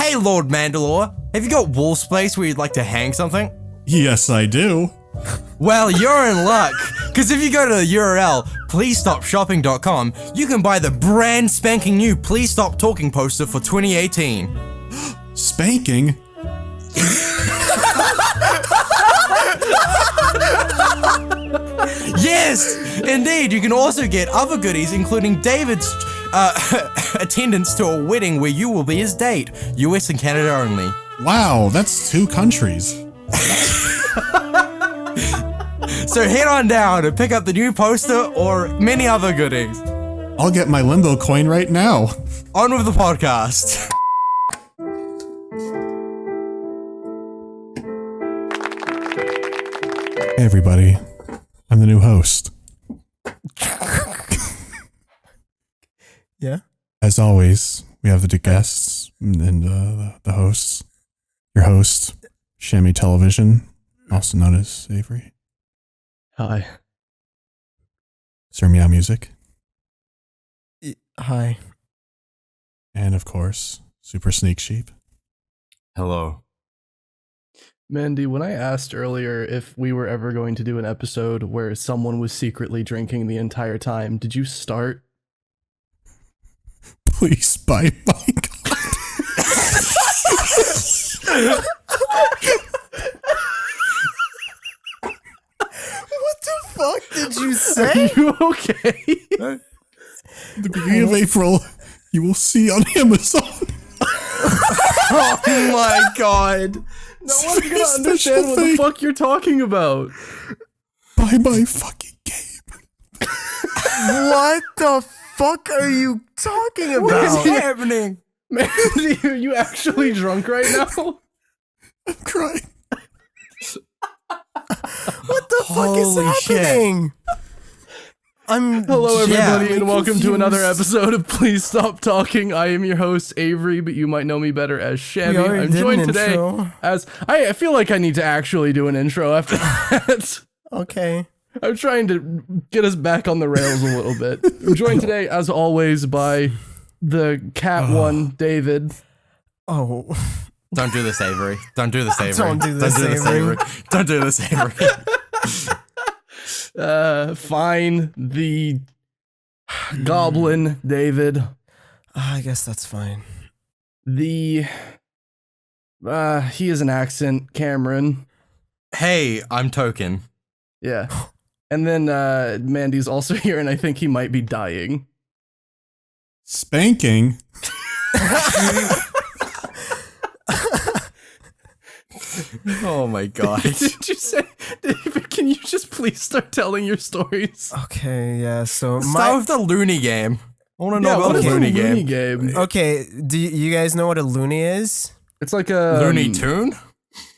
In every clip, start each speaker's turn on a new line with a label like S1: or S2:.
S1: Hey, Lord Mandalore, have you got wall space where you'd like to hang something?
S2: Yes, I do.
S1: Well, you're in luck, because if you go to the URL, pleasestopshopping.com, you can buy the brand spanking new Please Stop Talking poster for 2018.
S2: Spanking?
S1: Yes, indeed. You can also get other goodies, including David's attendance to a wedding where you will be his date. US and Canada only.
S2: Wow, that's 2 countries.
S1: So head on down and pick up the new poster or many other goodies.
S2: I'll get my limbo coin right now.
S1: On with the podcast.
S2: Hey everybody, I'm the new host.
S3: Yeah?
S2: As always, we have the guests and the hosts. Your host, Shammy Television, also known as Avery.
S3: Hi.
S2: Sir Meow Music.
S3: Hi.
S2: And of course, Super Sneak Sheep.
S1: Hello.
S3: Mandy, when I asked earlier if we were ever going to do an episode where someone was secretly drinking the entire time, did you start?
S2: Please buy my God.
S3: What the fuck did you say? Are you okay?
S2: At the beginning of April, you will see on Amazon.
S3: Oh my god. No one's gonna understand what the fuck you're talking about.
S2: Buy my fucking game.
S3: What the fuck are you talking about?
S1: What is happening?
S3: Mandy, are you actually drunk right now?
S2: I'm crying.
S3: What the fuck is happening? Hello everybody and welcome to another episode of Please Stop Talking. I am your host Avery, but you might know me better as Shammy. I'm joined today as I feel like I need to actually do an intro after that.
S4: Okay.
S3: I'm trying to get us back on the rails a little bit. I'm joined today as always by the cat one, David.
S4: Oh.
S1: Don't do this, Avery. Don't do this, Avery.
S4: Don't do this, Avery.
S1: Don't do this, Avery.
S3: Fine, the goblin, David.
S4: I guess that's fine.
S3: He is an accent, Cameron.
S1: Hey, I'm Token.
S3: Yeah. And then Mandy's also here, and I think he might be dying.
S2: Spanking?
S1: Oh my god.
S3: Did you say, David, can you just please start telling your stories?
S4: Okay, yeah, so
S1: Start with the loonie game. I want to know about the
S3: loony
S1: loonie game.
S3: game.
S4: Okay, do you guys know what a loonie is?
S3: It's like a...
S1: Looney Tune?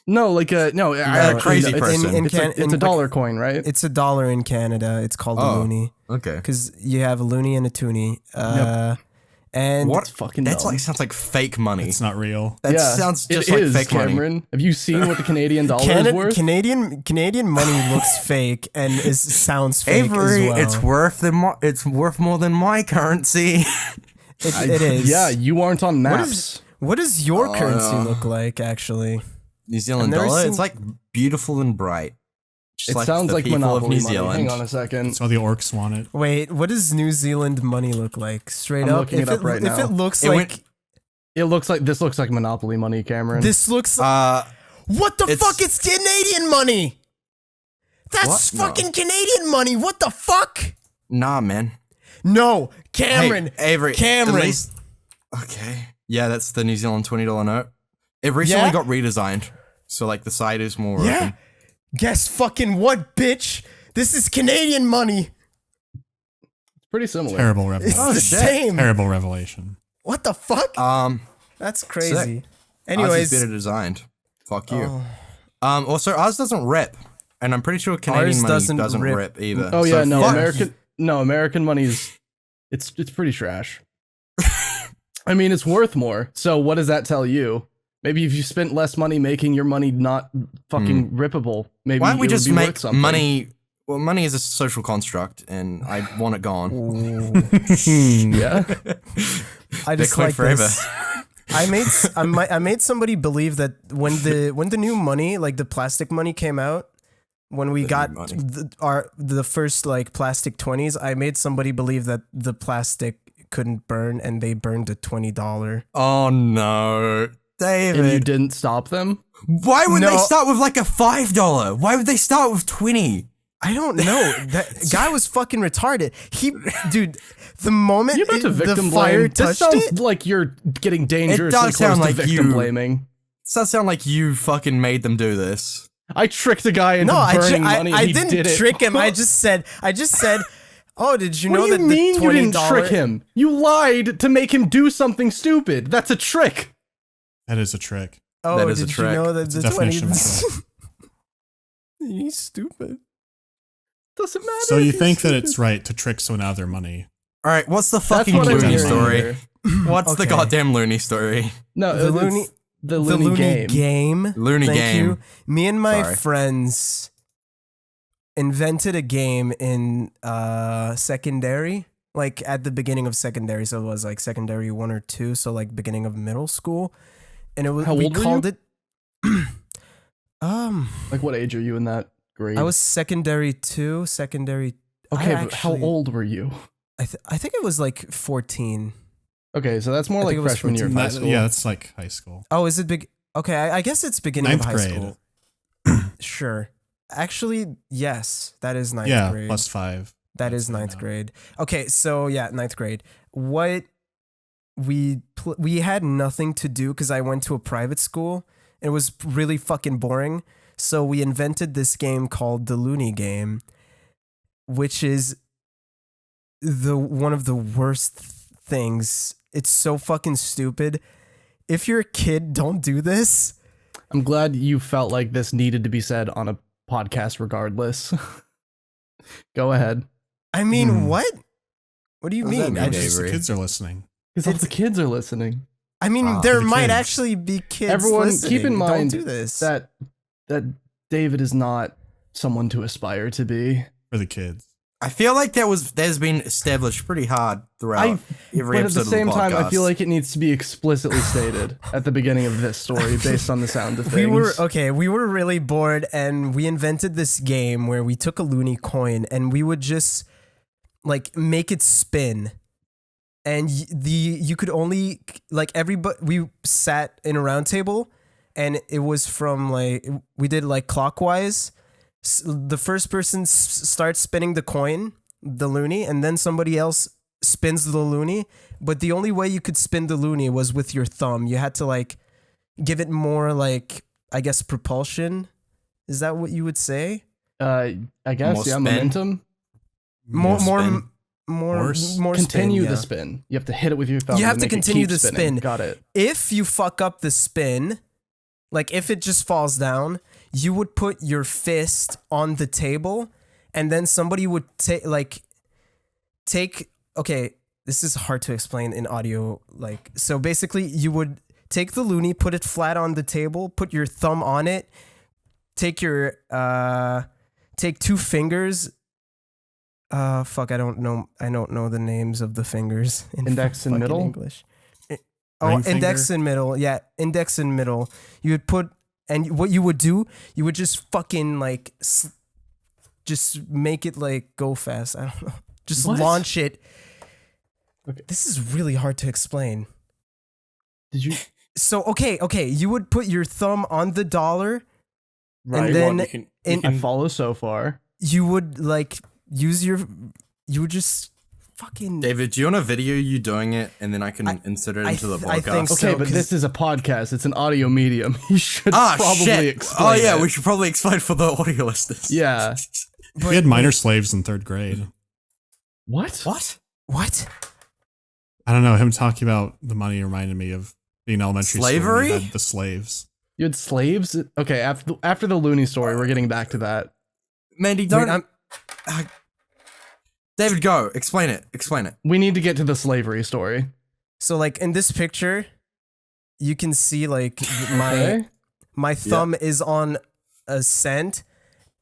S3: No, like a... No,
S1: crazy
S3: it's,
S1: person.
S3: It's a dollar coin, right?
S4: It's $1 in Canada. It's called a loonie.
S1: Okay.
S4: Because you have a loonie and a toonie. And
S1: What?
S3: Fucking
S1: That's
S3: dumb.
S1: like sounds like fake money.
S2: It's not real.
S1: That sounds just like fake
S3: Cameron.
S1: money.
S3: Have you seen what the Canadian dollar is worth?
S4: Canadian money looks fake and sounds fake
S1: Avery,
S4: as well.
S1: it's worth more than my currency.
S4: It is.
S3: Yeah, you aren't on maps.
S4: What does your currency look like, actually?
S1: New Zealand
S4: I've never
S1: dollar.
S4: seen-
S1: It's like beautiful and bright. Just
S3: It sounds
S1: the
S3: like
S1: people
S3: Monopoly
S1: of New
S3: money.
S1: Zealand.
S3: Hang on a second.
S2: That's how the orcs want it.
S4: Wait, what does New Zealand money look like? Straight
S3: I'm
S4: up?
S3: looking it up right
S4: If
S3: now.
S4: it looks
S1: It
S4: like...
S3: This looks like Monopoly money, Cameron.
S4: This looks like... What the fuck? It's Canadian money! That's
S1: What?
S4: fucking Canadian money! What the fuck?
S1: Nah, man.
S4: No! Cameron!
S1: Hey, Avery.
S4: Cameron!
S1: At least, okay. Yeah, that's the New Zealand $20 note. It recently got redesigned. So, like, the side is more open.
S4: Guess fucking what, bitch? This is Canadian money!
S3: It's pretty similar.
S2: Terrible
S4: It's
S2: revelation.
S4: the same!
S2: Terrible revelation.
S4: What the fuck? That's crazy.
S1: Sick. Ours
S4: Anyways...
S1: is better designed. Fuck you. Also, ours doesn't rip. And I'm pretty sure Canadian money doesn't rip either.
S3: Oh yeah,
S1: So
S3: American money is it's pretty trash. I mean, it's worth more. So what does that tell you? Maybe if you spent less money making your money not fucking rippable, maybe
S1: why don't we
S3: it would
S1: just
S3: be worth
S1: make
S3: something.
S1: money? Well, money is a social construct, and I want it gone.
S3: Yeah.
S4: I just
S1: Bitcoin
S4: like
S1: forever.
S4: this. I made somebody believe that when the new money, like the plastic money came out, when we got the first like plastic 20s, I made somebody believe that the plastic couldn't burn, and they burned a $20.
S1: Oh no, David!
S3: And you didn't stop them?
S1: Why would they start with like a $5? Why would they start with 20?
S4: I don't know. That guy was fucking retarded. Dude, the moment
S3: You're about to victim
S4: the fire
S3: blame. This
S4: touched
S3: sounds
S4: it,
S3: like you're getting dangerously
S1: It does
S3: close
S1: sound
S3: to
S1: like
S3: victim
S1: you-
S3: blaming.
S1: Does that sound like you fucking made them do this?
S3: I tricked a guy into
S4: no,
S3: burning money.
S4: I
S3: and he
S4: didn't
S3: did it.
S4: trick him. I just said, oh, did you
S3: What
S4: know
S3: do you
S4: that
S3: mean
S4: the $20
S3: you didn't trick him? You lied to make him do something stupid. That's a trick.
S2: That is a trick.
S4: Oh,
S1: That is a
S4: did
S1: trick.
S4: you know that
S2: It's
S4: the
S2: a definition of a
S4: 20? He's stupid.
S3: Doesn't matter.
S2: So you
S3: if he's
S2: think that
S3: stupid.
S2: it's right to trick someone out of their money?
S1: All right, what's the
S3: That's
S1: fucking
S3: what I'm
S1: loony
S3: hearing
S1: story?
S3: here.
S1: What's the
S4: Okay.
S1: goddamn loony story?
S3: No,
S4: The
S3: it's
S4: loony-
S3: the
S4: The
S3: loony
S4: loony
S3: game.
S1: Loony
S4: Thank
S1: game.
S4: you. Me and my
S1: Sorry.
S4: friends invented a game in secondary, like at the beginning of secondary. So it was like secondary 1 or 2, so like beginning of middle school, and it was
S3: How
S4: we
S3: old were
S4: called
S3: you?
S4: it.
S3: Like, what age are you in that grade?
S4: I was secondary 2, secondary.
S3: okay.
S4: I
S3: But how
S4: actually-
S3: old were you?
S4: I think it was like 14.
S3: Okay, so that's more
S4: I
S3: like
S4: think it was
S3: freshman year of
S4: 14.
S3: high school.
S2: Yeah, that's like high school.
S4: Oh, is it big? Okay, I guess it's beginning
S2: Ninth
S4: of high
S2: grade.
S4: school. Sure. Actually, yes, that is ninth
S2: Yeah,
S4: grade.
S2: +5.
S4: That
S2: That's
S4: is ninth
S2: now.
S4: grade. Okay, so yeah, ninth grade. What we had nothing to do because I went to a private school. It was really fucking boring. So we invented this game called the Looney Game, which is one of the worst things. It's so fucking stupid. If you're a kid, don't do this.
S3: I'm glad you felt like this needed to be said on a podcast regardless. Go ahead.
S4: I mean, what? What do you
S1: What does that
S4: mean?
S1: mean,
S4: I
S1: Dave?
S4: just,
S2: The kids are listening.
S3: Because all the kids are listening.
S4: I mean,
S1: Ah,
S4: there
S2: the
S4: might
S2: kids.
S4: actually be kids.
S3: Everyone,
S4: listening.
S3: keep in mind
S4: don't do this.
S3: that David is not someone to aspire to be.
S2: For the kids.
S1: I feel like there's been established pretty hard throughout every
S3: But at
S1: episode
S3: the same
S1: of the
S3: time, I feel
S1: podcast.
S3: like it needs to be explicitly stated at the beginning of this story based on the sound of things.
S4: We were really bored, and we invented this game where we took a loony coin and we would just like make it spin. And you could only like everybody. We sat in a round table, and it was from like we did like clockwise. The first person starts spinning the coin, the loony, and then somebody else spins the loony. But the only way you could spin the loony was with your thumb. You had to like give it more like, I guess, propulsion. Is that what you would say?
S3: I guess,
S1: More
S3: yeah,
S1: spin.
S3: momentum.
S4: More
S1: spin.
S4: more
S3: Continue
S4: spin,
S3: the
S4: yeah.
S3: spin. You have to hit it with your thumb.
S4: You have
S3: to
S4: to
S3: make it
S4: continue
S3: keep
S4: the
S3: spinning.
S4: spin.
S3: Got it.
S4: If you fuck up the spin, like if it just falls down, you would put your fist on the table, and then somebody would take. Okay, this is hard to explain in audio. Like, so basically, you would take the loony, put it flat on the table, put your thumb on it, take two fingers. Fuck, I don't know the names of the fingers. In
S3: Index and
S4: fucking
S3: middle?
S4: English.
S2: Ring
S4: Index
S2: finger?
S4: and middle. Yeah, index and middle. You would put, and what you would do, you would just fucking like, just make it like go fast. I don't know. Just
S3: What?
S4: launch it.
S3: Okay.
S4: This is really hard to explain.
S3: Did you?
S4: So okay, you would put your thumb on the dollar,
S3: Right.
S4: and then
S3: I follow so far.
S4: you would like you would just fucking.
S1: David, do you want a video you doing it, and then I can insert it into the podcast?
S4: I think so.
S3: Okay, but
S4: 'cause-
S3: this is a podcast. It's an audio medium. You should
S1: Ah,
S3: probably
S1: shit.
S3: explain.
S1: Oh yeah,
S3: it.
S1: we should probably explain for the audio listeners.
S3: Yeah.
S2: We had minor slaves in 3rd grade.
S3: What?
S4: What?
S2: I don't know. Him talking about the money reminded me of being in elementary school.
S1: Slavery?
S2: When we had the slaves.
S3: You had slaves? Okay, after the loony story, we're getting back to that.
S1: Mandy,
S4: Wait,
S1: don't. David, go. Explain it. Explain it.
S3: We need to get to the slavery story.
S4: So like in this picture, you can see like
S3: Okay.
S4: my thumb is on a cent,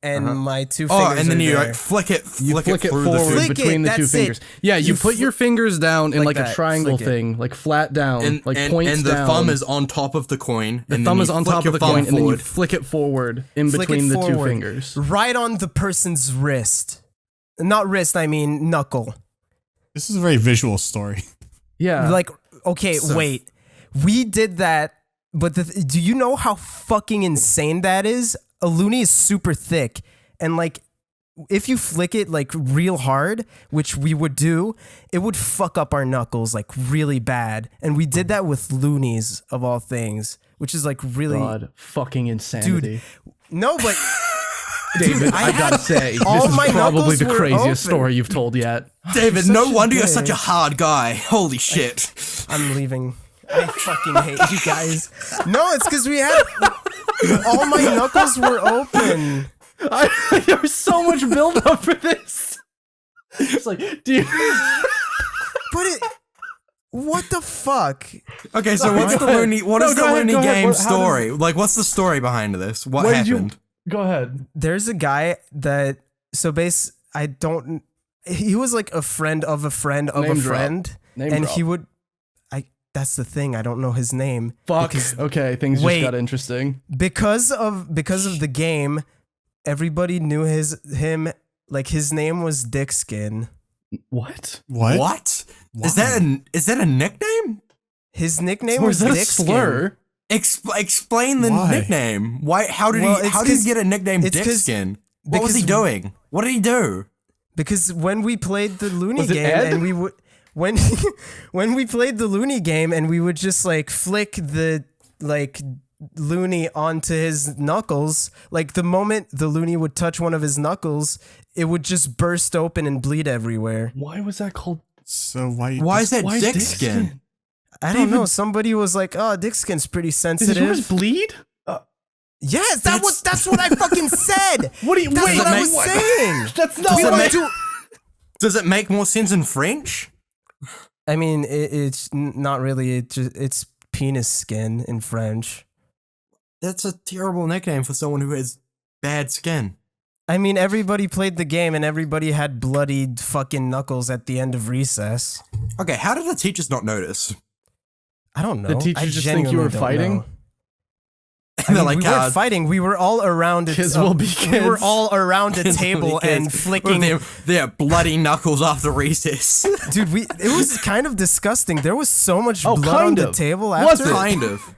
S4: and my two
S1: Oh,
S4: fingers
S1: and then
S4: are
S1: you
S4: there.
S1: like flick it
S3: Flick it
S1: through
S3: forward
S1: the
S4: Flick
S3: between the two
S4: that's it.
S3: fingers. Yeah, you put your fingers down in
S4: like
S3: like a
S4: that,
S3: triangle
S4: flick it.
S3: thing, like flat down,
S1: and,
S3: like
S1: and,
S3: points
S1: and the
S3: down.
S1: thumb is on top of the coin.
S3: The
S1: and
S3: thumb
S1: then
S3: is
S1: you
S3: on
S1: flick
S3: top
S1: your
S3: of the
S1: thumb
S3: coin, and then you
S1: forward.
S3: flick it forward in
S4: Flick it
S3: between the two
S4: forward.
S3: fingers.
S4: Right on the person's wrist. Not wrist, I mean knuckle.
S2: This is a very visual story.
S3: Yeah.
S4: Like, okay, wait. We did that, but do you know how fucking insane that is? A loonie is super thick, and like, if you flick it like real hard, which we would do, it would fuck up our knuckles like really bad. And we did that with loonies of all things, which is like really
S3: God, fucking insanity.
S4: no, but
S3: David, I
S4: had-
S3: gotta say,
S4: all
S3: this
S4: my
S3: is probably
S4: knuckles
S3: the
S4: were
S3: craziest
S4: open.
S3: story you've told yet.
S1: David,
S4: such
S1: no
S4: a
S1: wonder you're such a
S4: bitch.
S1: hard guy. Holy shit.
S4: I'm leaving. I fucking hate you guys. No, it's because we had all my knuckles were open.
S3: There was so much build up for this. It's like, dude.
S4: But what the fuck?
S1: Okay, so what's the loony? What is the
S3: go ahead,
S1: loony
S3: go ahead.
S1: game
S3: How does-
S1: story? Like, what's the story behind this? What
S3: What did
S1: happened?
S3: Go ahead.
S4: There's a guy that he was like a friend of a friend of
S3: Name
S4: a
S3: drop.
S4: friend,
S3: Name
S4: and
S3: drop.
S4: he would. That's the thing. I don't know his name.
S3: Fuck.
S4: Because-
S3: Okay, things
S4: Wait.
S3: just got interesting.
S4: because of the game, everybody knew him. Like his name was Dickskin.
S3: What?
S2: What?
S1: What? Is that a nickname?
S4: His nickname
S3: Or
S4: was
S3: is that a
S4: Dickskin.
S3: slur?
S1: Explain the
S2: Why?
S1: nickname. Why? How did
S4: Well,
S1: he?
S4: it's
S1: How did he
S4: 'cause-
S1: get a nickname?
S4: it's 'cause-
S1: Dickskin. What was he
S4: because-
S1: doing? What did he do?
S4: Because when we played the Looney
S3: Was it
S4: game
S3: Ed?
S4: and we would when we played the Looney game and we would just like flick the like Looney onto his knuckles, like the moment the Looney would touch one of his knuckles, it would just burst open and bleed everywhere.
S3: Why was that called?
S2: So why?
S1: Why is that
S3: Why is
S1: Dickskin?
S4: I don't know. Somebody was like, "Oh, Dickskin's pretty
S3: Did
S4: sensitive."
S3: yours bleed?
S4: Yes, that's what I fucking said.
S3: What do you?
S4: That's
S3: wait,
S4: what I
S1: make-
S4: was saying.
S3: That's not
S4: We
S3: what
S4: don't
S3: I
S4: do-
S1: Does it make more sense in French?
S4: I mean, it's not really. It's penis skin in French.
S1: That's a terrible nickname for someone who has bad skin.
S4: I mean, everybody played the game and everybody had bloodied fucking knuckles at the end of recess.
S1: Okay, how did the teachers not notice?
S4: I don't know.
S3: The teachers
S4: I
S3: just think you were
S4: genuinely don't
S3: fighting?
S4: know.
S1: And they're
S4: I mean,
S1: like,
S4: we weren't fighting. We were all around.
S3: Kids will be
S4: We were
S3: kids.
S4: all around a
S1: kids will be
S4: table
S1: kids
S4: and
S1: with
S4: flicking.
S1: their bloody knuckles after recess.
S4: Dude, it was kind of disgusting. There was so much
S3: Oh,
S4: blood on
S3: kind
S4: the
S3: of.
S4: table
S3: Was
S4: after.
S3: it?
S1: Kind of.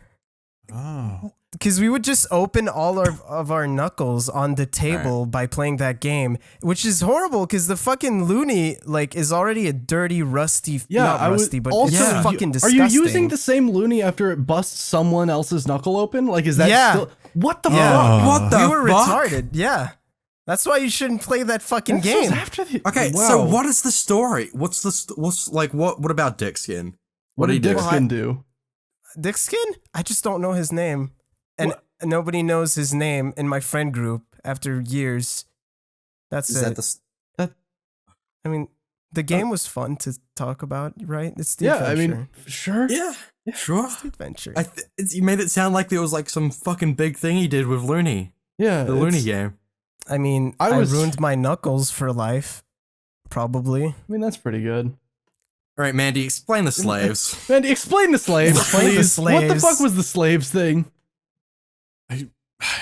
S2: Oh.
S4: Because we would just open all of our knuckles on the table by playing that game, which is horrible because the fucking Looney like is already a dirty, rusty.
S3: Yeah,
S4: not
S3: I would
S4: rusty, but
S3: also.
S4: it's fucking
S3: Are
S4: disgusting.
S3: you using the same Looney after it busts someone else's knuckle open? Like, is that
S4: Yeah.
S3: still? What the
S4: Yeah.
S3: fuck?
S1: What the
S4: You were
S1: fuck?
S4: retarded. Yeah, that's why you shouldn't play that fucking
S3: This was
S4: game.
S3: after the.
S1: Okay,
S3: wow.
S1: so what is the story? What's what about Dickskin?
S3: What did
S1: do?
S3: Dickskin do?
S4: Dickskin? I just don't know his name, and nobody knows his name in my friend group after years. That's
S1: Is
S4: it.
S1: that
S4: I mean, the game was fun to talk about, right? It's the
S3: Yeah, I
S4: adventure.
S3: mean, sure.
S1: Yeah, sure.
S4: It's the adventure.
S1: You made it sound like there was like some fucking big thing he did with Looney,
S3: Yeah,
S1: the Looney game.
S4: I mean,
S3: I
S4: I
S3: was-
S4: ruined my knuckles for life. Probably.
S3: I mean, that's pretty good.
S1: All right, Mandy, explain the slaves.
S3: Mandy, explain the slaves,
S4: Explain the
S3: please. What the
S4: slaves.
S3: fuck was the slaves thing?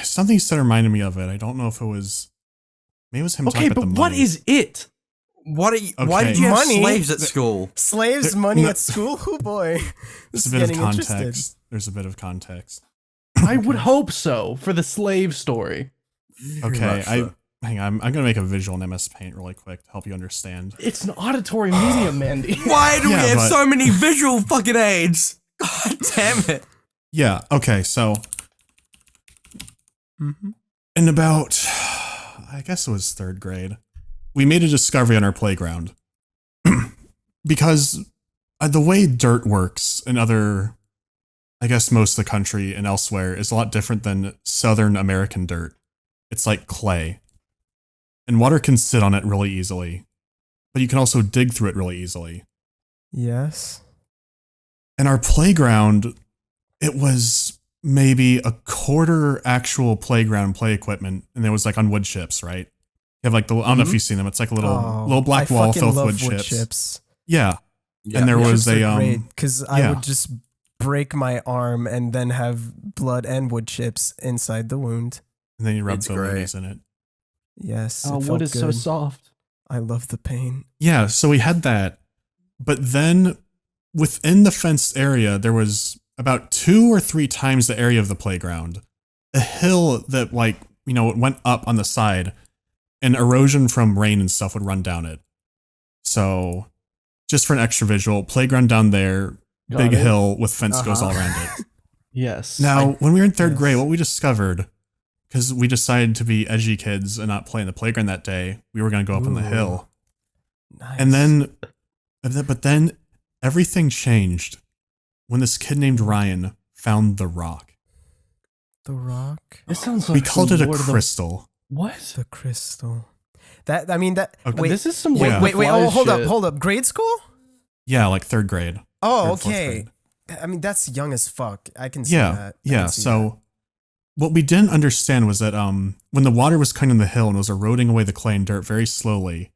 S2: Something said reminded me of it. I don't know if it was. Maybe it was him
S3: Okay,
S2: talking
S3: but
S2: about the
S3: what
S2: money.
S3: is it?
S1: Why did you have
S4: Money?
S1: slaves at school?
S4: Slaves' money at school? Oh boy. This
S2: There's
S4: is
S2: a bit of
S4: getting interested.
S2: context. There's a bit of context.
S3: I would hope so for the slave story.
S2: Okay,
S1: much so.
S2: hang on. I'm gonna make a visual in MS Paint really quick to help you understand.
S3: It's an auditory medium, Mandy.
S1: Why do
S2: Yeah,
S1: we have
S2: but-
S1: so many visual fucking aids? God damn it.
S2: Yeah. Okay. So, in about, I guess it was third grade, we made a discovery on our playground because the way dirt works in other, I guess most of the country and elsewhere is a lot different than Southern American dirt. It's like clay, and water can sit on it really easily, but you can also dig through it really easily.
S4: Yes.
S2: And our playground, it was maybe a quarter actual playground play equipment, and it was like on wood chips, right? You have like the, I don't know if you've seen them. It's like a little black wall filled with wood chips. Yeah. And there was a
S4: because I would just break my arm and then have blood and wood chips inside the wound.
S2: And then you rub the loonies in it.
S4: Yes.
S3: Oh, wood is so soft.
S4: I love the pain.
S2: Yeah, so we had that. But then within the fenced area, there was about 2 or 3 times the area of the playground. A hill that, like, you know, it went up on the side, and erosion from rain and stuff would run down it. So, just for an extra visual, playground down there, big hill with fence goes all around it.
S3: Yes.
S2: Now, when we were in 3rd grade, what we discovered, because we decided to be edgy kids and not play in the playground that day, we were going to go up on the hill.
S4: Nice.
S2: And then, but then everything changed when this kid named Ryan found the rock.
S4: The rock?
S3: It sounds like
S2: we called it a crystal.
S3: What?
S4: The crystal. That, I mean, that.
S2: Okay.
S4: Wait,
S3: this is some
S4: wait, oh, hold up. Grade school?
S2: Yeah, like 3rd grade.
S4: Oh, okay. I mean, that's young as fuck. I can see that.
S2: Yeah, so what we didn't understand was that when the water was coming in the hill and was eroding away the clay and dirt very slowly,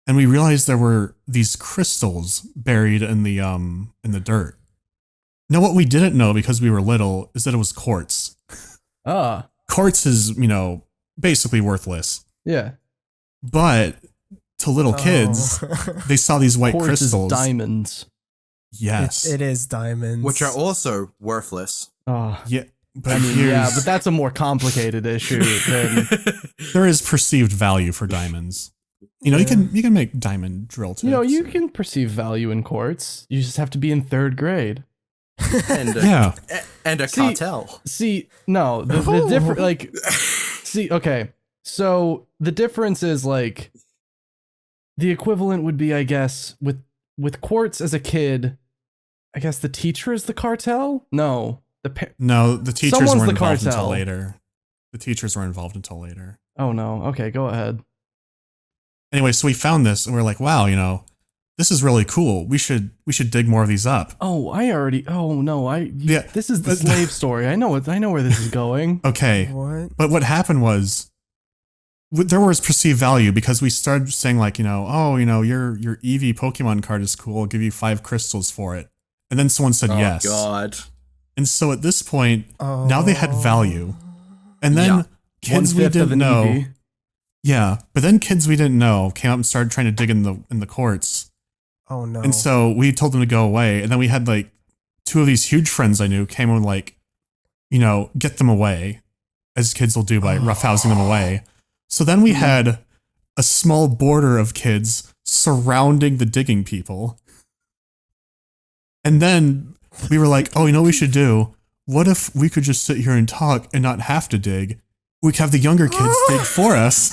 S2: and we realized there were these crystals buried in the dirt. Now, what we didn't know because we were little is that it was quartz. Quartz is, you know, basically worthless.
S3: Yeah.
S2: But to little kids, they saw these white
S3: Quartz
S2: crystals.
S3: Is diamonds.
S2: Yes.
S4: It is diamonds.
S1: Which are also worthless.
S3: Oh.
S2: Yeah. But
S3: I mean, yeah, but that's a more complicated issue than
S2: there is perceived value for diamonds. You know, you can make diamond drill tips.
S3: You know, you can perceive value in quartz. You just have to be in 3rd grade.
S1: And and a cartel.
S3: See, no, the different, like, see, okay, so the difference is, like, the equivalent would be, I guess, with quartz as a kid, I guess the teacher is the cartel? No,
S2: the teachers
S3: someone's
S2: weren't
S3: the
S2: involved
S3: cartel.
S2: until later. The teachers weren't involved until later.
S3: Oh no, okay, go ahead.
S2: Anyway, so we found this and we're like, wow, you know, this is really cool. We should dig more of these up.
S3: Oh, this is the slave story. I know where this is going.
S2: Okay.
S4: What?
S2: But what happened was there was perceived value because we started saying like, you know, oh, you know, your Eevee Pokemon card is cool. I'll give you 5 crystals for it. And then someone said yes.
S1: Oh God.
S2: And so at this point, now they had value. And then kids we didn't know.
S3: Eevee.
S2: Yeah, but then kids we didn't know came up and started trying to dig in the courts.
S4: Oh no.
S2: And so we told them to go away. And then we had like 2 of these huge friends I knew came and like, you know, get them away, as kids will do by roughhousing them away. So then we had a small border of kids surrounding the digging people. And then we were like, oh, you know what we should do? What if we could just sit here and talk and not have to dig? We could have the younger kids dig for us.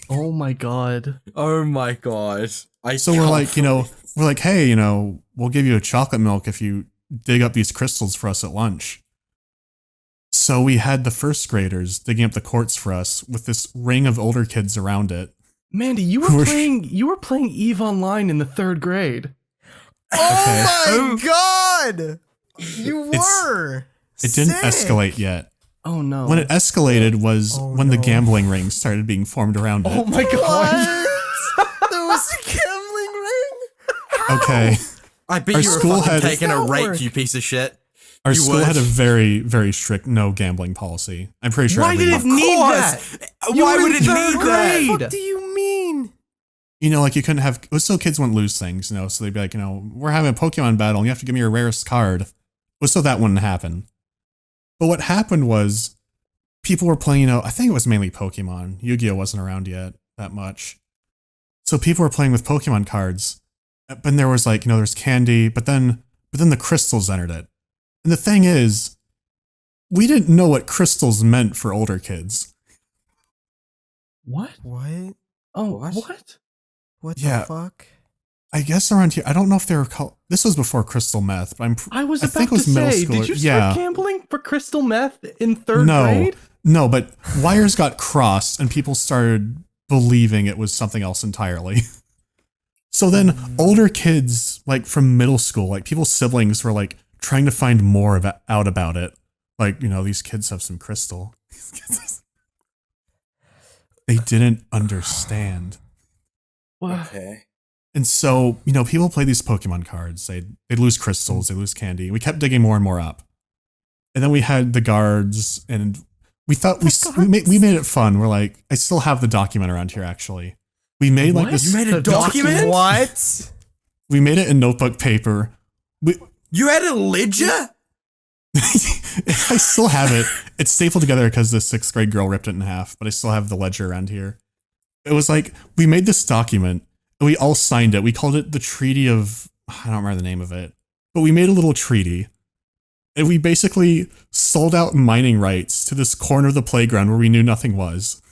S3: Oh my God.
S1: Oh my God.
S2: So we're like, you know, we're like, hey, you know, we'll give you a chocolate milk if you dig up these crystals for us at lunch. So we had the 1st graders digging up the quartz for us with this ring of older kids around it.
S3: Mandy, you were playing EVE Online in the 3rd grade.
S4: Oh my God! You were.
S2: It didn't escalate yet.
S3: Oh no.
S2: When it escalated was when the gambling ring started being formed around it.
S3: Oh my God.
S4: There was a gambling ring? How?
S2: Okay.
S1: I bet
S2: Our
S1: you were
S2: school
S1: fucking
S2: had-
S1: taking a
S4: Does that
S1: rake,
S4: work?
S1: you piece of shit.
S2: Our
S1: You
S2: school
S1: would.
S2: had a very, very strict no gambling policy. I'm pretty sure
S1: Why did it
S2: every,
S1: need
S4: course.
S1: that? Why would it need that?
S4: What do you mean?
S2: you know, like you couldn't have, so kids wouldn't lose things, you know, so they'd be like, you know, we're having a Pokemon battle and you have to give me your rarest card. So that wouldn't happen. But what happened was people were playing, you know, I think it was mainly Pokemon. Yu-Gi-Oh wasn't around yet that much. So people were playing with Pokemon cards. But there was like, you know, there's candy, but then the crystals entered it. And the thing is, we didn't know what crystals meant for older kids.
S3: What?
S4: What?
S3: Oh,
S1: What?
S3: what?
S4: What
S2: Yeah.
S4: the fuck?
S2: I guess around here, I don't know if they were called, this was before crystal meth, but
S3: I was
S2: I
S3: about
S2: think it was
S3: to
S2: middle
S3: say,
S2: school.
S3: did you start
S2: Yeah.
S3: gambling for crystal meth in third
S2: No,
S3: grade?
S2: no, but wires got crossed and people started believing it was something else entirely. So then older kids, like from middle school, like people's siblings were like trying to find more out about it. like, these kids have some crystal. They didn't understand.
S5: Okay.
S2: And so, people play these Pokemon cards. They'd lose crystals, they lose candy. We kept digging more and more up. And then we had the guards, and we thought we made it fun. We're like, I still have the document around here, actually. We made like this.
S1: You made a document?
S4: What?
S2: We made it in notebook paper.
S1: You had a ledger?
S2: I still have it. It's stapled together because the 6th grade girl ripped it in half, but I still have the ledger around here. It was like, we made this document, and we all signed it. We called it the Treaty of, I don't remember the name of it, but we made a little treaty. And we basically sold out mining rights to this corner of the playground where we knew nothing was.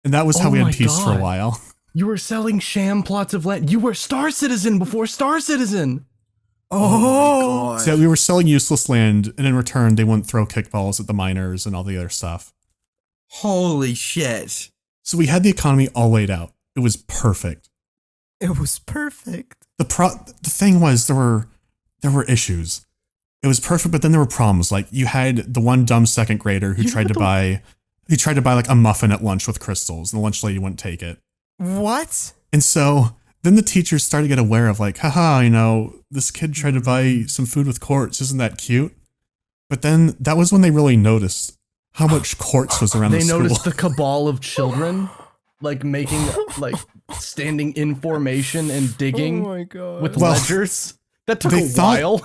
S2: And that was how we had peace for a while.
S3: You were selling sham plots of land. You were Star Citizen before Star Citizen.
S1: Oh,
S2: so we were selling useless land, and in return, they wouldn't throw kickballs at the miners and all the other stuff.
S1: holy shit.
S2: So we had the economy all laid out. It was perfect.
S4: It was perfect.
S2: The thing was, there were issues. It was perfect, but then there were problems. Like, you had the one dumb 2nd grader who tried to buy like a muffin at lunch with crystals, and the lunch lady wouldn't take it.
S4: What?
S2: And so then the teachers started to get aware of like, haha, this kid tried to buy some food with quartz. Isn't that cute? But then that was when they really noticed how much quartz was around the school.
S3: They noticed the cabal of children, like making, like standing in formation and digging with ledgers. That took a while.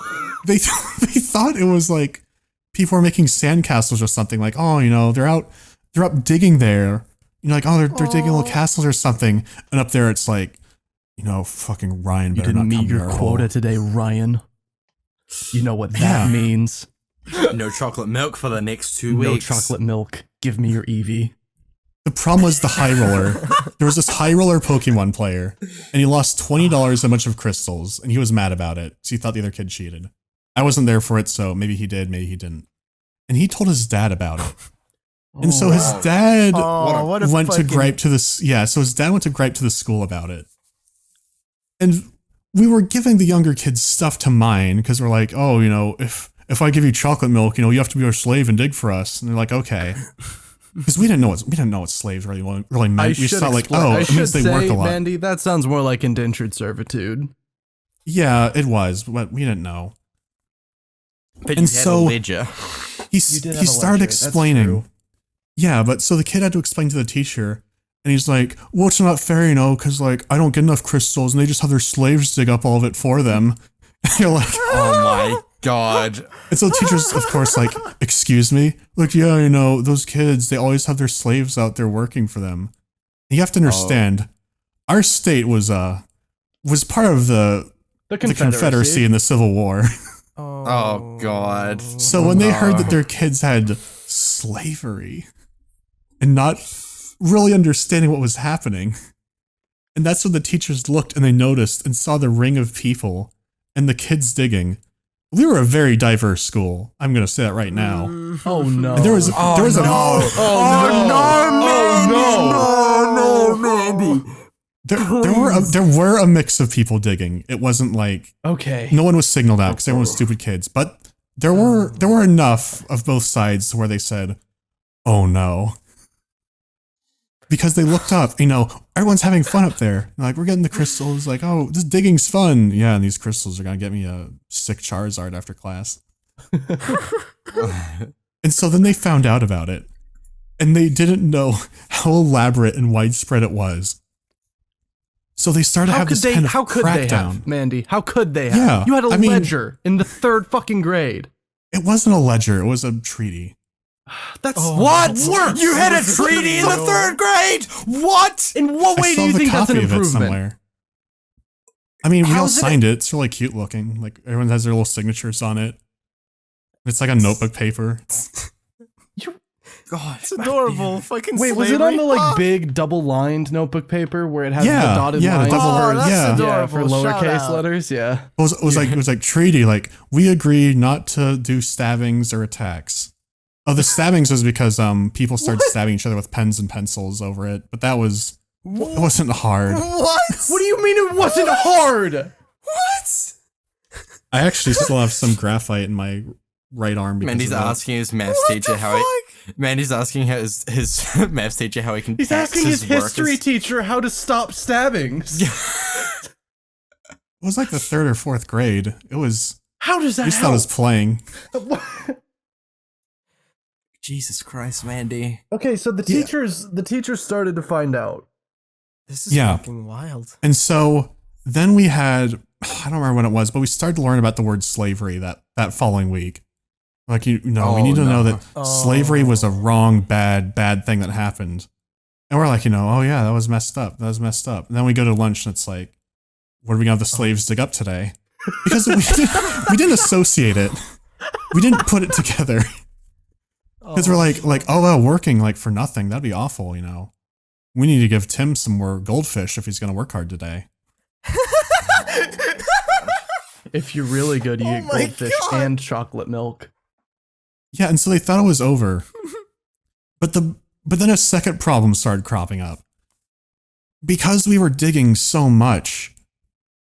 S2: They thought it was like people were making sandcastles or something. Like, oh, they're up digging there. Like, oh, they're digging little castles or something. And up there, it's like, fucking Ryan better not come
S3: You didn't meet your quota
S2: hole.
S3: today, Ryan. You know what that means.
S1: No chocolate milk for the next 2 weeks.
S3: No chocolate milk. Give me your Eevee.
S2: The problem was the high roller. There was this high roller Pokemon player, and he lost $20 a bunch of crystals, and he was mad about it. So he thought the other kid cheated. I wasn't there for it, so maybe he did, maybe he didn't. And he told his dad about it. And so his dad went to gripe to this. Yeah, so his dad went to gripe to the school about it. And we were giving the younger kids stuff to mine because we're like, oh, if I give you chocolate milk, you have to be our slave and dig for us. And they're like, okay. Because we didn't know what slaves really meant. We just thought like, oh, it means they work a lot.
S3: Mandy, that sounds more like indentured servitude.
S2: Yeah, it was, but we didn't know.
S1: But
S2: and
S1: you had
S2: so
S1: a ledger.
S2: he started explaining. Yeah, but so the kid had to explain to the teacher, and he's like, well, it's not fair, because like I don't get enough crystals, and they just have their slaves dig up all of it for them. And you're like,
S1: Oh my god.
S2: and so the teacher's of course like, excuse me, like, yeah, those kids, they always have their slaves out there working for them. And you have to understand, our state was part of the Confederacy in the Civil War.
S1: Oh god.
S2: So when they heard that their kids had slavery and not really understanding what was happening, and that's when the teachers looked and they noticed and saw the ring of people and the kids digging. We were a very diverse school. I'm going to say that right now.
S3: Oh no.
S2: And there was there were a mix of people digging. It wasn't like no one was signaled out because everyone was stupid kids, but there were enough of both sides to where they said, "Oh no," because they looked up. Everyone's having fun up there. Like, we're getting the crystals. Like, oh, this digging's fun. Yeah, and these crystals are gonna get me a sick Charizard after class. And so then they found out about it, and they didn't know how elaborate and widespread it was. So they started to have this kind of crackdown.
S3: Mandy, how could they have?
S2: Yeah,
S3: You had a ledger in the 3rd fucking grade.
S2: It wasn't a ledger. It was a treaty.
S3: That's
S1: What? You had a treaty in the 3rd grade? What?
S3: In what way do you think that's an improvement?
S2: Somewhere. I mean, we all signed it. It's really cute looking. Like, everyone has their little signatures on it. It's like a notebook paper.
S1: God,
S4: It's adorable. Fucking
S3: Wait, was it on the big double-lined notebook paper where it has the dotted
S2: the
S3: lines
S2: double-
S3: for,
S4: that's
S2: yeah.
S3: for
S4: adorable. Shout
S3: lowercase
S4: out.
S3: letters? Yeah.
S2: It was like treaty. Like, we agree not to do stabbings or attacks. Oh, the stabbings was because people started stabbing each other with pens and pencils over it. But it wasn't hard.
S4: What?
S3: What do you mean it wasn't hard?
S4: What?
S2: I actually still have some graphite in my right arm.
S1: Mandy's asking his maths teacher how he. Mandy's asking his maths teacher how he can.
S3: He's
S1: tax
S3: asking his history
S1: workers.
S3: teacher how to stop stabbings.
S2: It was like the 3rd or 4th grade. It was.
S3: How does that
S2: I just thought
S3: help?
S2: I was playing.
S1: Jesus Christ, Mandy.
S3: Okay, so the teachers started to find out.
S4: This is fucking wild.
S2: And so then we had, I don't remember when it was, but we started to learn about the word slavery that following week. Like, we need to know that slavery was a wrong, bad thing that happened. And we're like, oh yeah, that was messed up. And then we go to lunch and it's like, what are we going to have the slaves dig up today? Because we didn't associate it. We didn't put it together. Because we're like, oh, well, working like for nothing. That'd be awful, We need to give Tim some more goldfish if he's going to work hard today.
S3: If you're really good, you get goldfish and chocolate milk.
S2: Yeah, and so they thought it was over. But then a second problem started cropping up. Because we were digging so much,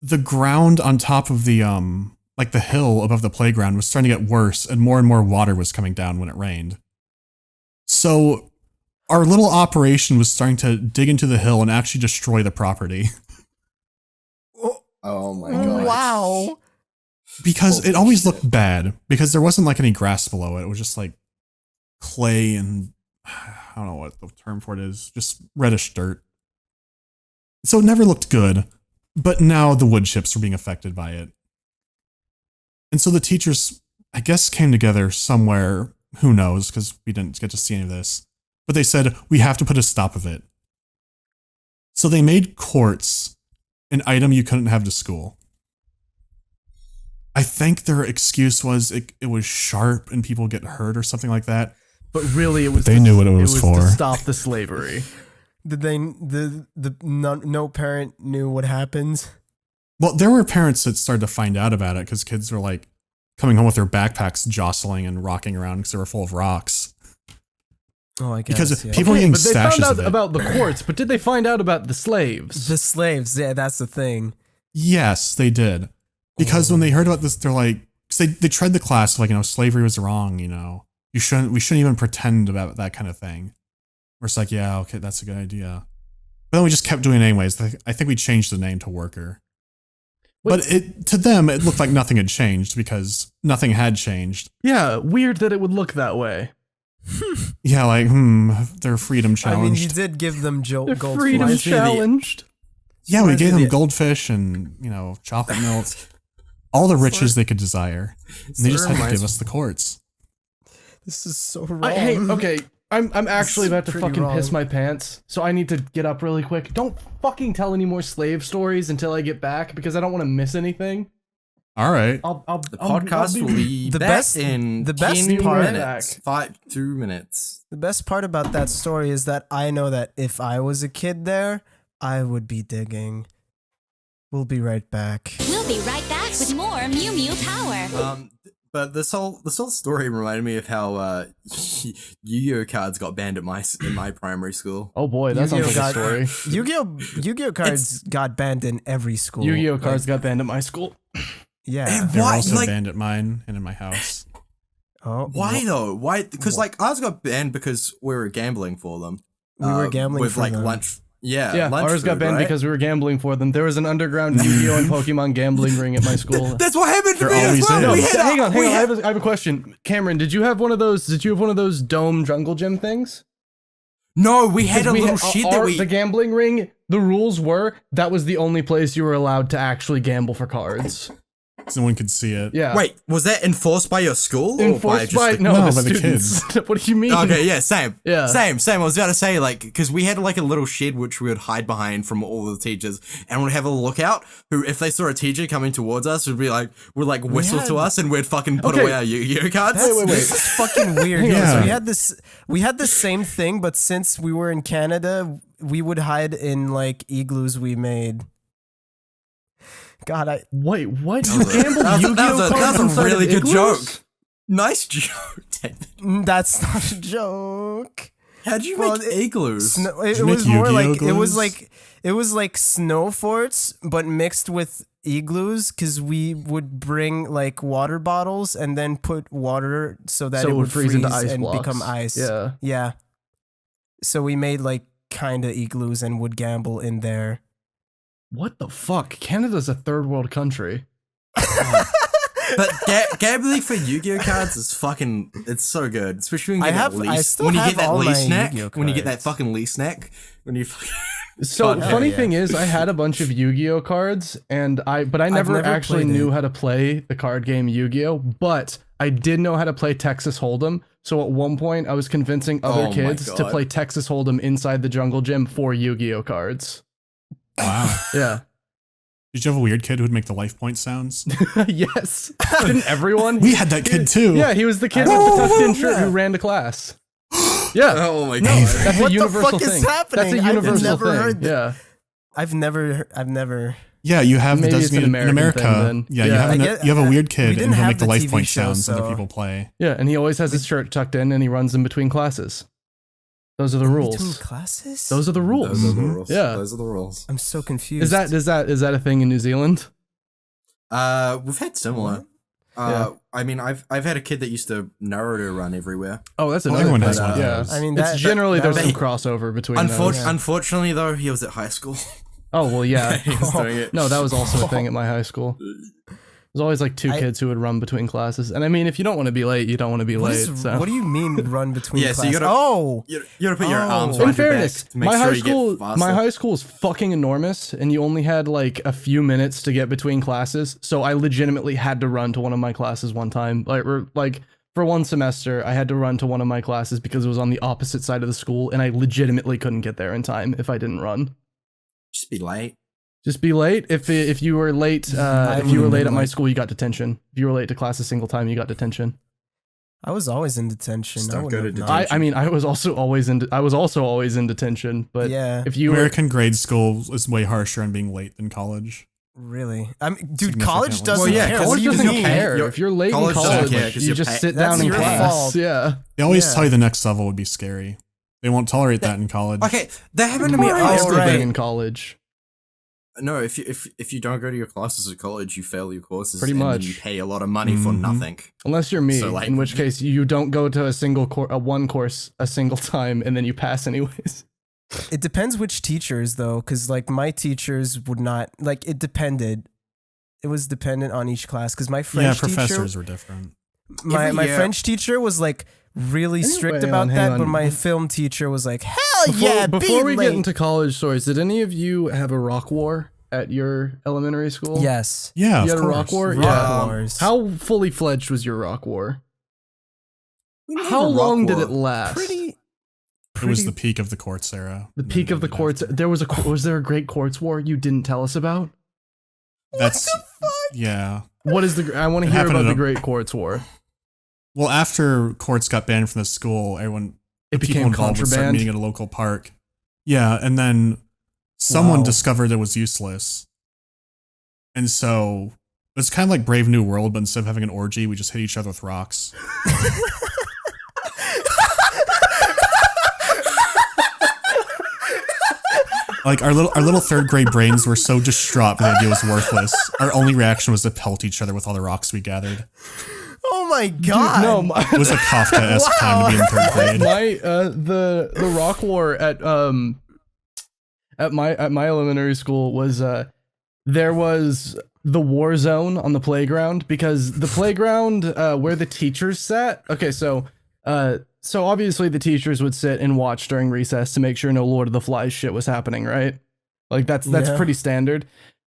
S2: the ground on top of the the hill above the playground was starting to get worse, and more water was coming down when it rained. So our little operation was starting to dig into the hill and actually destroy the property.
S5: Oh my god.
S4: Wow.
S2: Because it always looked bad, because there wasn't like any grass below it. It was just like clay and I don't know what the term for it is, just reddish dirt. So it never looked good, but now the wood chips were being affected by it. And so the teachers, I guess, came together somewhere, who knows, because we didn't get to see any of this. But they said, we have to put a stop of it. So they made quartz an item you couldn't have to school. I think their excuse was it was sharp and people get hurt or something like that.
S3: But really, it was
S2: They knew what it was for.
S3: to stop the slavery.
S4: Did they? No parent knew what happens.
S2: Well, there were parents that started to find out about it because kids were like coming home with their backpacks jostling and rocking around because they were full of rocks.
S4: Oh, I guess.
S2: Because
S4: yeah.
S2: people were getting
S3: But they
S2: stashes
S3: found out
S2: of it.
S3: about the quartz, but did they find out about the slaves?
S4: The slaves. Yeah, that's the thing.
S2: Yes, they did. Because when they heard about this, they're like, cause they tried the class like, slavery was wrong, we shouldn't even pretend about that kind of thing. We're just like, yeah, okay, that's a good idea. But then we just kept doing it anyways. I think we changed the name to Worker.
S3: Wait.
S2: But to them, it looked like nothing had changed because nothing had changed.
S3: Yeah, weird that it would look that way.
S2: Yeah, like, they're freedom challenged.
S4: I mean, you did give them
S3: They're
S4: gold
S3: freedom
S4: flies.
S3: challenged.
S2: Yeah, we
S1: Reminds me
S2: gave
S1: of
S2: them
S1: the-
S2: goldfish and, chocolate milk. All the riches they could desire. And they just had to give us the quartz.
S4: This is so wrong.
S3: Hey, okay, I'm actually about to
S4: pretty
S3: fucking piss
S4: wrong.
S3: my pants, so I need to get up really quick. Don't fucking tell any more slave stories until I get back because I don't want to miss anything.
S2: All right.
S1: The podcast will be
S4: The
S1: back
S4: best-
S1: in
S4: the best
S1: 10
S4: part-
S1: minutes. 2 minutes.
S4: The best part about that story is that I know that if I was a kid there, I would be digging. We'll be right back.
S6: We'll be right back with more Mew Mew Power.
S1: But this whole story reminded me of how Yu-Gi-Oh cards got banned in my primary school.
S3: Oh boy, that sounds like a story.
S4: Yu-Gi-Oh cards got banned in every school.
S3: Yu-Gi-Oh cards got banned at my school.
S4: Yeah.
S2: They were
S1: Why,
S2: also
S1: like-
S2: banned at mine and in my house.
S4: Oh,
S1: Why though? Why? Because like ours got banned because we were gambling for them.
S4: We were gambling
S1: with
S4: for
S1: like
S4: them.
S1: lunch. Yeah,
S3: Yeah,
S1: lunch
S3: ours got
S1: food,
S3: banned
S1: right?
S3: because we were gambling for them. There was an underground Yu-Gi-Oh and Pokemon gambling ring at my school.
S1: That's what happened to
S2: There
S1: me as
S2: always
S1: well.
S2: is.
S3: No,
S1: We had
S3: hang on.
S1: we
S3: I
S1: had-
S3: have a question. Cameron, did you have one of those? Did you have one of those dome jungle gym things?
S1: No, we had a
S3: We
S1: little shit that we.
S3: the gambling ring. The rules were that was the only place you were allowed to actually gamble for cards.
S2: So no one could see it.
S3: Yeah.
S1: Wait, was that enforced by your school? or
S3: Enforced by
S1: the-
S3: no,
S2: No,
S3: the
S2: by the
S3: students. What do you mean?
S1: Okay, yeah, same.
S3: Yeah.
S1: Same. I was about to say, like, because we had like a little shed which we would hide behind from all the teachers, and we'd have a lookout who, if they saw a teacher coming towards us, would whistle to us, and we'd fucking put
S3: Okay.
S1: away our Yu-Gi-Oh cards.
S3: wait.
S4: This is fucking weird.
S2: Yeah.
S4: Because we had the same thing, but since we were in Canada, we would hide in like igloos we made. God,
S3: Wait, what? You
S1: That
S3: gambled
S1: was
S3: Yu-Gi-Oh cards
S1: that was a
S3: inside
S1: really
S3: of
S1: good
S3: igloos?
S1: joke. Nice joke, David.
S4: that's not a joke.
S1: How'd you
S4: Well,
S1: make igloos?
S4: It
S2: you
S4: was
S2: make
S4: more
S2: Yu-Gi-Oh
S4: like
S2: glues?
S4: it was like snow forts, but mixed with igloos because we would bring like water bottles and then put water so that it would freeze
S3: into ice
S4: and
S3: blocks.
S4: become ice.
S3: Yeah.
S4: Yeah. So we made like kind of igloos and would gamble in there.
S3: What the fuck? Canada's a third world country.
S1: But gambling for Yu-Gi-Oh cards is fucking. It's so good, especially when you get
S4: I still have
S1: that
S4: all
S1: Lee
S4: my
S1: snack.
S4: Yu-Gi-Oh
S1: When you get that
S4: cards.
S1: fucking Lee snack. When you.
S3: So
S1: Fuck,
S3: funny
S4: yeah.
S3: thing is, I had a bunch of Yu-Gi-Oh cards, and I never actually
S4: played
S3: knew
S4: it.
S3: how to play the card game Yu-Gi-Oh. But I did know how to play Texas Hold'em. So at one point, I was convincing other
S1: Oh my
S3: kids to
S1: God.
S3: play Texas Hold'em inside the jungle gym for Yu-Gi-Oh cards.
S2: Wow.
S3: Yeah.
S2: Did you have a weird kid who would make the life point sounds?
S3: Yes. Didn't everyone?
S2: We had that kid too.
S3: Yeah, he was the kid with the tucked-in shirt who ran to class. Yeah.
S1: Oh my
S3: No,
S1: god.
S3: that's
S4: What
S3: a
S4: the
S3: universal
S4: fuck is
S3: thing.
S4: happening?
S3: That's a
S4: I've
S3: universal
S4: never
S3: thing.
S4: heard that.
S3: Yeah.
S4: I've never.
S2: Yeah, you have the
S3: Maybe it's an
S2: designated in
S3: American
S2: America.
S3: thing then.
S2: Yeah,
S3: Yeah.
S2: you have a weird
S4: we
S2: kid
S4: didn't
S2: and he'll
S4: have
S2: make the
S4: the
S2: life
S4: TV
S2: point
S4: show,
S2: sounds that the
S4: so-
S2: people play.
S3: Yeah, and he always has his shirt tucked in and he runs in between classes. Those are the rules.
S4: Between classes?
S3: Those are the rules.
S1: Those are the rules.
S3: Yeah.
S1: Those are the rules.
S4: I'm so confused.
S3: Is that a thing in New Zealand?
S1: We've had similar.
S3: Yeah.
S1: I mean, I've had a kid that used to Naruto run everywhere.
S3: Oh, that's
S2: Well,
S3: another
S2: everyone
S3: thing.
S2: has one of
S3: Yeah.
S2: those.
S4: I mean,
S3: It's generally there's some
S1: that-
S3: crossover between those.
S1: Unfortunately, though, he was at high school.
S3: Oh, well, yeah.
S1: He was doing it.
S3: No, that was also a thing at my high school. There's always like two kids who would run between classes. And I mean, if you don't want to be late, you don't want to be late. So.
S4: What do you mean run between
S1: Yeah, so
S4: classes?
S1: you gotta-
S4: Oh!
S1: You gotta put your
S4: Oh.
S1: arms
S4: In
S1: behind
S3: In
S1: your
S3: fairness,
S1: back to make
S3: my
S1: sure
S3: high
S1: you
S3: school,
S1: get faster.
S3: my high school is fucking enormous, and you only had like a few minutes to get between classes. So I legitimately had to run to one of my classes one time. Like for one semester, I had to run to one of my classes because it was on the opposite side of the school, and I legitimately couldn't get there in time if I didn't run.
S1: Just be late.
S3: Just be late. If you were late, if you were late at my school, you got detention. If you were late to class a single time, you got detention.
S4: I was always in detention.
S1: Just
S4: I
S1: don't go
S4: wouldn't
S1: to
S4: have known.
S1: detention.
S3: I mean, I was also always in detention. But
S4: Yeah.
S3: if you were,
S2: American grade school is way harsher on being late than college.
S4: Really? I mean, dude, college
S2: Significantly.
S4: doesn't
S1: Well, yeah,
S4: care.
S3: college
S4: What do you
S3: doesn't
S4: mean?
S3: care.
S1: Your-
S3: If you're late in
S1: college doesn't
S3: college,
S1: care 'cause
S3: you
S1: you're
S3: just
S1: pay-
S3: sit
S4: That's
S3: down in
S4: your
S3: class.
S4: fault.
S3: Yeah.
S2: They always
S4: Yeah.
S2: tell you the next level would be scary. They won't tolerate that in college.
S1: Okay, that happened to me at
S3: It's
S1: high
S3: still
S1: school.
S4: right.
S3: big in college.
S1: No, if you don't go to your classes at college, you fail your courses.
S3: Pretty
S1: and then
S3: much.
S1: you pay a lot of money for nothing.
S3: Unless you're me,
S1: So, like-
S3: in which case you don't go to one course a single time and then you pass anyways.
S4: It depends which teachers, though, because like my teachers would not like. It depended. It was dependent on each class. Because my French
S2: professors
S4: teacher,
S2: were different.
S4: my
S1: Every year-
S4: French teacher was like really strict
S3: Hang
S4: about
S3: on, hang
S4: that,
S3: on.
S4: but my film teacher was like, hell yeah,
S3: Before
S4: be
S3: we
S4: late.
S3: get into college stories, did any of you have a rock war at your elementary school?
S4: Yes.
S2: Yeah,
S3: You
S2: of
S3: had a rock
S2: course.
S3: war?
S4: Rock
S3: Yeah.
S4: wars.
S3: How fully fledged was your rock war?
S1: We didn't
S3: How
S1: have a rock
S3: long did
S1: war.
S3: it last?
S4: Pretty.
S2: It was the peak of the quartz era.
S3: The
S2: and
S3: peak
S2: then
S3: of the
S2: ended
S3: quartz.
S2: after.
S3: Was there a great quartz war you didn't tell us about?
S2: That's yeah.
S3: What is the? I want to
S2: It
S3: hear
S2: happened
S3: about
S2: in
S3: the
S2: a-
S3: Great Quartz War.
S2: Well, after quartz got banned from the school, everyone
S3: It
S2: people
S3: became
S2: involved would start
S3: contraband.
S2: meeting at a local park. Yeah, and then someone
S4: Wow.
S2: discovered it was useless, and so it's kind of like Brave New World, but instead of having an orgy, we just hit each other with rocks. Like our little third grade brains were so distraught that the idea was worthless. Our only reaction was to pelt each other with all the rocks we gathered.
S4: Oh my god.
S3: No, my,
S2: It was a Kafka-esque time to be in third grade.
S3: the rock war at my elementary school was there was the war zone on the playground, because the playground where the teachers sat. Okay, so obviously the teachers would sit and watch during recess to make sure no Lord of the Flies shit was happening, right? Like that's
S4: Yeah.
S3: pretty standard.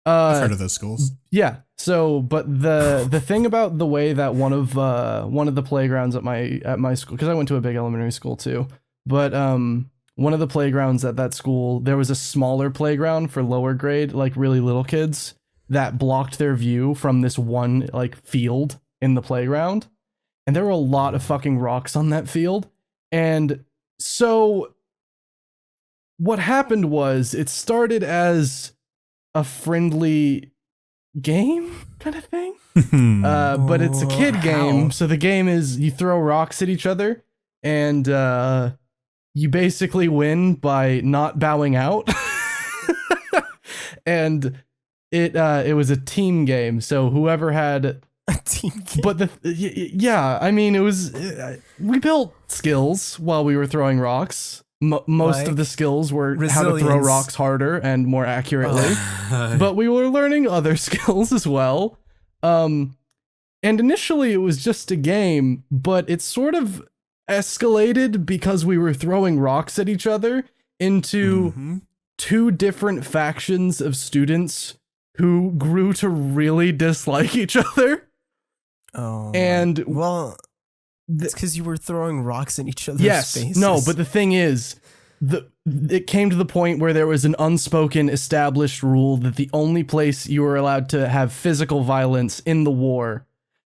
S2: I've heard of those schools.
S3: Yeah. So, but the thing about the way that one of the playgrounds at my school, because I went to a big elementary school too, but one of the playgrounds at that school, there was a smaller playground for lower grade, like really little kids, that blocked their view from this one like field in the playground, and there were a lot of fucking rocks on that field, and so what happened was it started as a friendly game kind of thing, but it's a kid game.
S4: How?
S3: So the game is you throw rocks at each other, and you basically win by not bowing out. And It was a team game, so whoever had
S4: A team game.
S3: But yeah, I mean, it was we built skills while we were throwing rocks. Most
S4: Like
S3: of the skills were how to throw
S4: resilience.
S3: rocks harder and more accurately, but we were learning other skills as well. And initially it was just a game, but it sort of escalated because we were throwing rocks at each other into two different factions of students who grew to really dislike each other.
S4: Oh,
S3: And
S4: well, it's because you were throwing rocks in each other's
S3: yes,
S4: faces.
S3: no, but the thing is, it came to the point where there was an unspoken established rule that the only place you were allowed to have physical violence in the war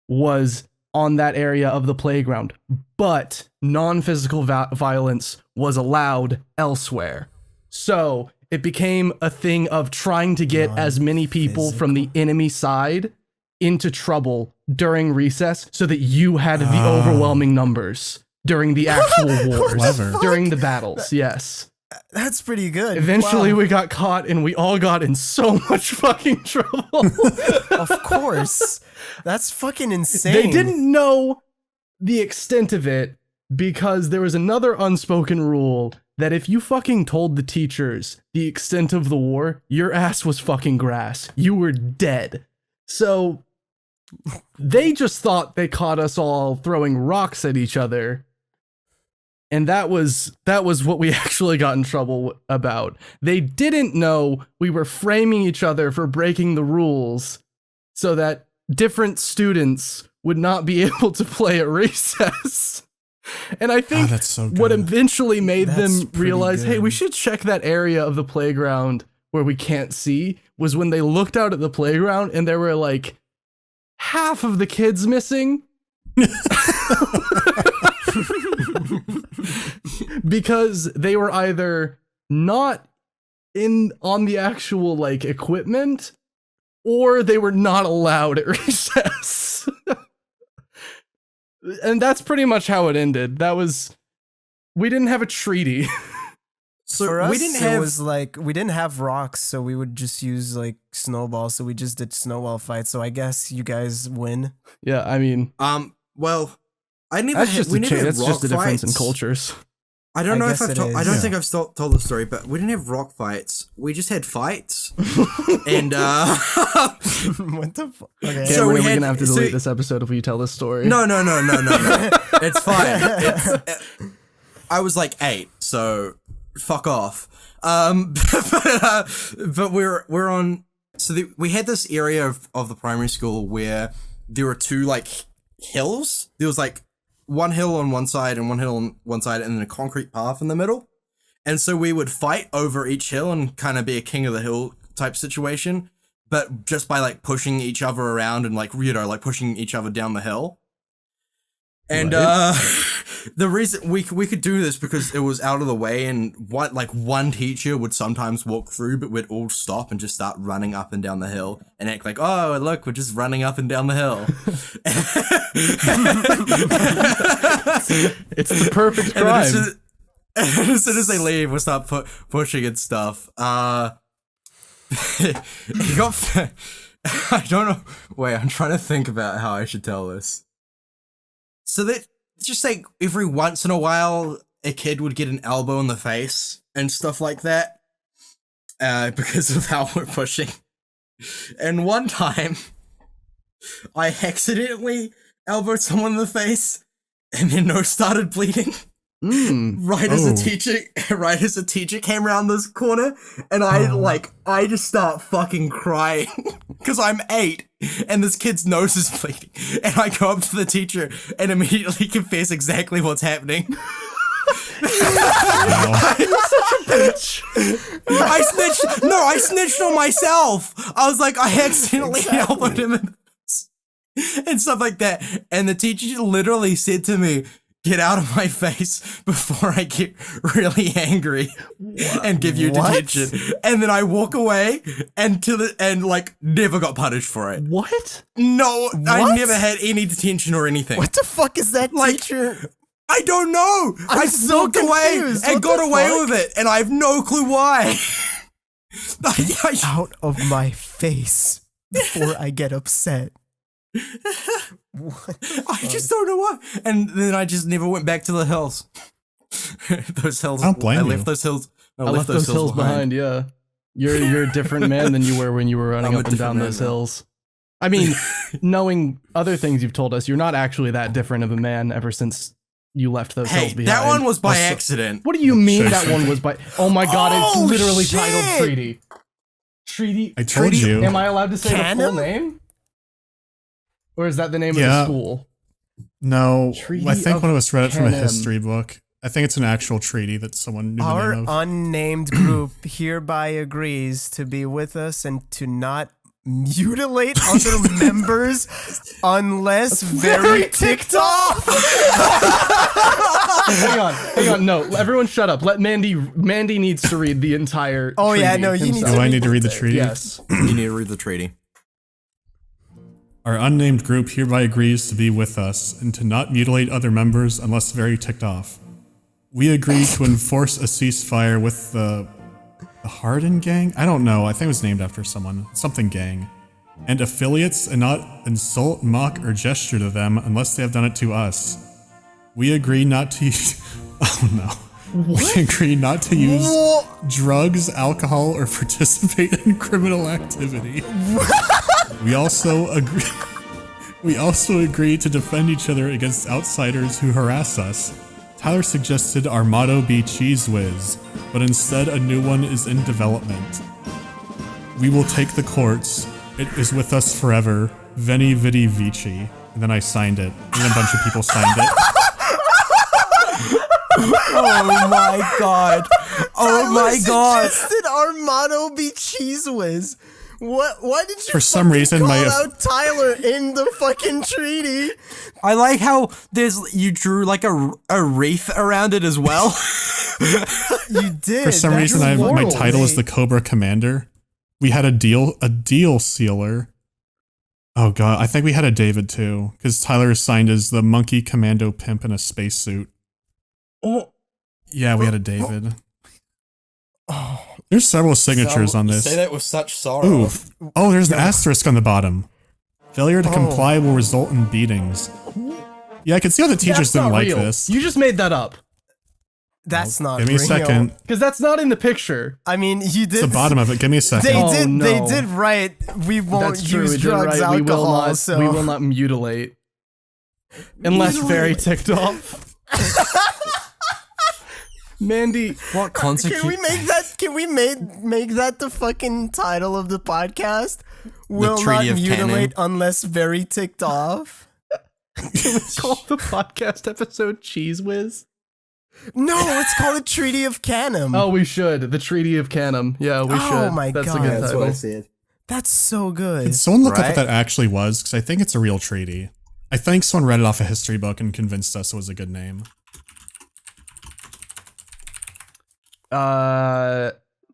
S3: was on that area of the playground, but non-physical violence was allowed elsewhere. So it became a thing of trying to get as many people from the enemy side into trouble during recess so that you had the overwhelming numbers during the actual wars,
S2: Clever.
S3: during the battles. Yes.
S4: That's pretty good.
S3: Eventually
S4: Wow.
S3: we got caught and we all got in so much fucking trouble.
S4: Of course. That's fucking insane.
S3: They didn't know the extent of it because there was another unspoken rule that if you fucking told the teachers the extent of the war, your ass was fucking grass. You were dead. So they just thought they caught us all throwing rocks at each other. And that was what we actually got in trouble about. They didn't know we were framing each other for breaking the rules so that different students would not be able to play at recess. And I think
S2: that's so
S3: what
S2: good.
S3: eventually made
S4: That's
S3: them
S4: pretty
S3: realize, hey,
S4: good.
S3: we should check that area of the playground where we can't see, was when they looked out at the playground and there were like half of the kids missing. Because they were either not on the actual like equipment, or they were not allowed at recess. And that's pretty much how it ended. We didn't have a treaty.
S1: So
S4: For us,
S1: we didn't
S4: it
S1: have.
S4: was like we didn't have rocks, so we would just use like snowballs. So we just did snowball fights. So I guess you guys win.
S3: Yeah, I mean,
S1: Well, I never.
S3: that's
S1: had,
S3: just
S1: we
S3: a
S1: never had
S3: that's just
S1: rock
S3: a difference in
S1: fights.
S3: cultures.
S1: I don't
S4: I
S1: know if
S4: guess
S1: I've
S4: it
S1: told. I
S4: is.
S1: don't
S2: Yeah.
S1: think I've told the story, but we didn't have rock fights. We just had fights, and
S4: What the fuck? Okay.
S1: So
S3: Cameron,
S1: we
S3: we're
S1: had-
S3: gonna have to
S1: so-
S3: delete this episode if you tell this story.
S1: no. It's fine. I was like 8, so fuck off. But we're on. So we had this area of the primary school where there were two like hills. There was like one hill on one side and one hill on one side, and then a concrete path in the middle. And so we would fight over each hill and kind of be a king of the hill type situation, but just by like pushing each other around and like like pushing each other down the hill. And the reason we could do this because it was out of the way, and one teacher would sometimes walk through, but we'd all stop and just start running up and down the hill and act like, oh look, we're just running up and down the hill.
S3: It's the perfect
S1: And then
S3: crime.
S1: as soon as they leave, we'll start pushing and stuff. He got. I don't know. Wait, I'm trying to think about how I should tell this. So that just like every once in a while, a kid would get an elbow in the face and stuff like that, because of how we're pushing. And one time, I accidentally elbowed someone in the face, and their nose started bleeding. Right as a teacher came around this corner, and I just start fucking crying because I'm 8 and this kid's nose is bleeding, and I go up to the teacher and immediately confess exactly what's happening. I snitched on myself. I was like, I accidentally elbowed him in the face and stuff like that, and the teacher literally said to me, get out of my face before I get really angry and give you detention. And then I walk away and never got punished for it.
S3: What?
S1: No, I
S4: What?
S1: never had any detention or anything.
S4: What the fuck is that
S1: Like,
S4: teacher?
S1: I don't know. I just
S4: so
S1: walked away
S4: confused.
S1: and
S4: What
S1: got
S4: the
S1: away
S4: fuck?
S1: with it, and I have no clue why.
S4: Out of my face before I get upset.
S1: I just don't know why. And then I just never went back to the hills. Those hills.
S2: I don't blame you.
S1: left those hills.
S3: I left those hills behind. Yeah, you're a different man than you were when you were running up and down those hills. I mean, knowing other things you've told us, you're not actually that different of a man ever since you left those hills behind.
S1: That one was by accident.
S3: What do you mean that one was by? Oh my god, it's literally titled Treaty. Treaty.
S2: I told you.
S3: Am I allowed to say the full name? Or is that the name of the school?
S2: No,
S3: Treaty
S2: I think one of us read it from a
S3: Canem.
S2: history book. I think it's an actual treaty that someone knew the
S4: Our
S2: name of.
S4: unnamed group hereby agrees to be with us and to not mutilate other members unless very ticked off.
S3: Hang on. No, everyone shut up. Let Mandy needs to read the entire treaty
S4: Yeah, no, you need
S3: himself.
S2: Do I need to read the treaty?
S3: Yes.
S1: You need to read the treaty.
S2: Our unnamed group hereby agrees to be with us and to not mutilate other members unless very ticked off. We agree to enforce a ceasefire with the Harden Gang? I don't know. I think it was named after someone. Something gang. And affiliates and not insult, mock, or gesture to them unless they have done it to us. We agree not to use... Oh no. What? We agree not to use drugs, alcohol, or participate in criminal activity. We also agree to defend each other against outsiders who harass us. Tyler suggested our motto be Cheese Whiz, but instead a new one is in development. We will take the quartz. It is with us forever. Veni Vidi Vici. And then I signed it. And then a bunch of people signed it.
S1: Oh my god. Oh my god.
S4: Suggested our motto be Cheese Whiz. What? Why did you
S2: For some reason,
S4: call
S2: my
S4: out Tyler in the fucking treaty?
S1: I like how you drew like a wreath around it as well.
S4: You did.
S2: For some reason, my title is the Cobra Commander. We had a deal sealer. Oh god, I think we had a David too, because Tyler is signed as the Monkey Commando Pimp in a spacesuit.
S1: Oh,
S2: yeah, we had a David. There's several signatures on this.
S1: Say that with such sorrow.
S2: Ooh. Oh, there's an asterisk on the bottom. Failure to comply will result in beatings. Yeah, I can see how the teachers didn't like this.
S3: You just made that up.
S4: That's not
S2: Give me a second.
S3: Because that's not in the picture.
S4: I mean, you did.
S2: It's the bottom of it. Give me a second.
S4: They did write, we won't use drugs, alcohol, so...
S3: We will not mutilate. Unless very ticked off. Mandy,
S1: what consequence?
S4: Can we make that the fucking title of the podcast? Will not
S1: Treaty of
S4: mutilate
S1: Canem.
S4: unless very ticked off.
S3: Can we call the podcast episode Cheese Whiz?
S4: No, let's call it Treaty of Canem.
S3: Oh, we should. The Treaty of Canem. Yeah, we should.
S4: Oh my
S3: That's
S4: god,
S3: a good
S1: That's
S3: title.
S1: what I said.
S4: That's so good.
S2: Can someone look up
S1: Right?
S2: what that actually was? Because I think it's a real treaty. I think someone read it off a history book and convinced us it was a good name.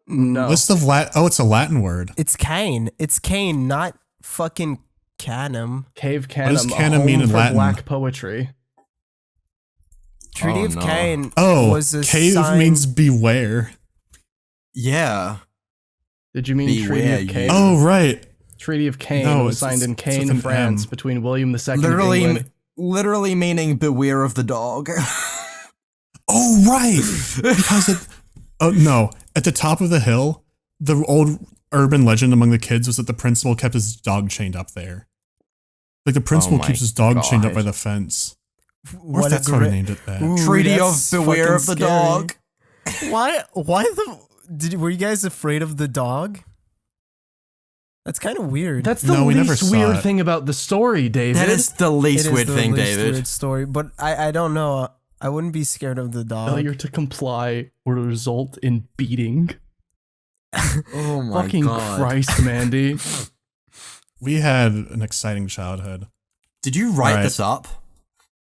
S3: No.
S2: List of Oh, it's a Latin word.
S4: It's Cain. It's Cain, not fucking Canem.
S3: Cave
S2: What does
S3: Canem,
S2: Canem
S3: a
S2: mean
S3: home
S2: in
S3: for
S2: Latin?
S3: black poetry.
S4: Treaty
S1: Oh,
S4: of
S1: no.
S4: Cain
S2: Oh,
S4: was a
S2: cave
S4: sign-
S2: means beware.
S1: Yeah.
S3: Did you mean
S1: Beware
S3: Treaty of
S1: you.
S3: Cain?
S2: Oh, right.
S3: Treaty of Cain
S2: No,
S3: was
S2: it's-
S3: signed in
S2: it's
S3: Caen,
S2: with an
S3: France,
S2: M.
S3: between William II of England.
S1: Literally meaning beware of the dog.
S2: Oh, right. Because at the top of the hill, the old urban legend among the kids was that the principal kept his dog chained up there. Like the principal
S1: my
S2: keeps his dog chained up by
S1: God.
S2: the fence. Or
S4: What
S2: if
S4: a
S2: that's why we
S4: great-
S2: named it that.
S4: Ooh,
S1: Treaty of
S4: that's
S1: beware
S4: fucking
S1: of the
S4: scary.
S1: dog.
S4: Were you guys afraid of the dog? That's kind of weird.
S3: That's the
S2: No, we never
S3: least
S2: saw
S3: weird
S2: it.
S3: thing about the story, David.
S1: That is the least
S4: It is
S1: weird
S4: the
S1: thing,
S4: least
S1: David.
S4: Weird story, but I don't know. I wouldn't be scared of the dog.
S3: Failure to comply will result in beating.
S1: Oh my
S3: Fucking
S1: god.
S3: Christ, Mandy.
S2: We had an exciting childhood.
S1: Did you write
S2: Alright.
S1: this up?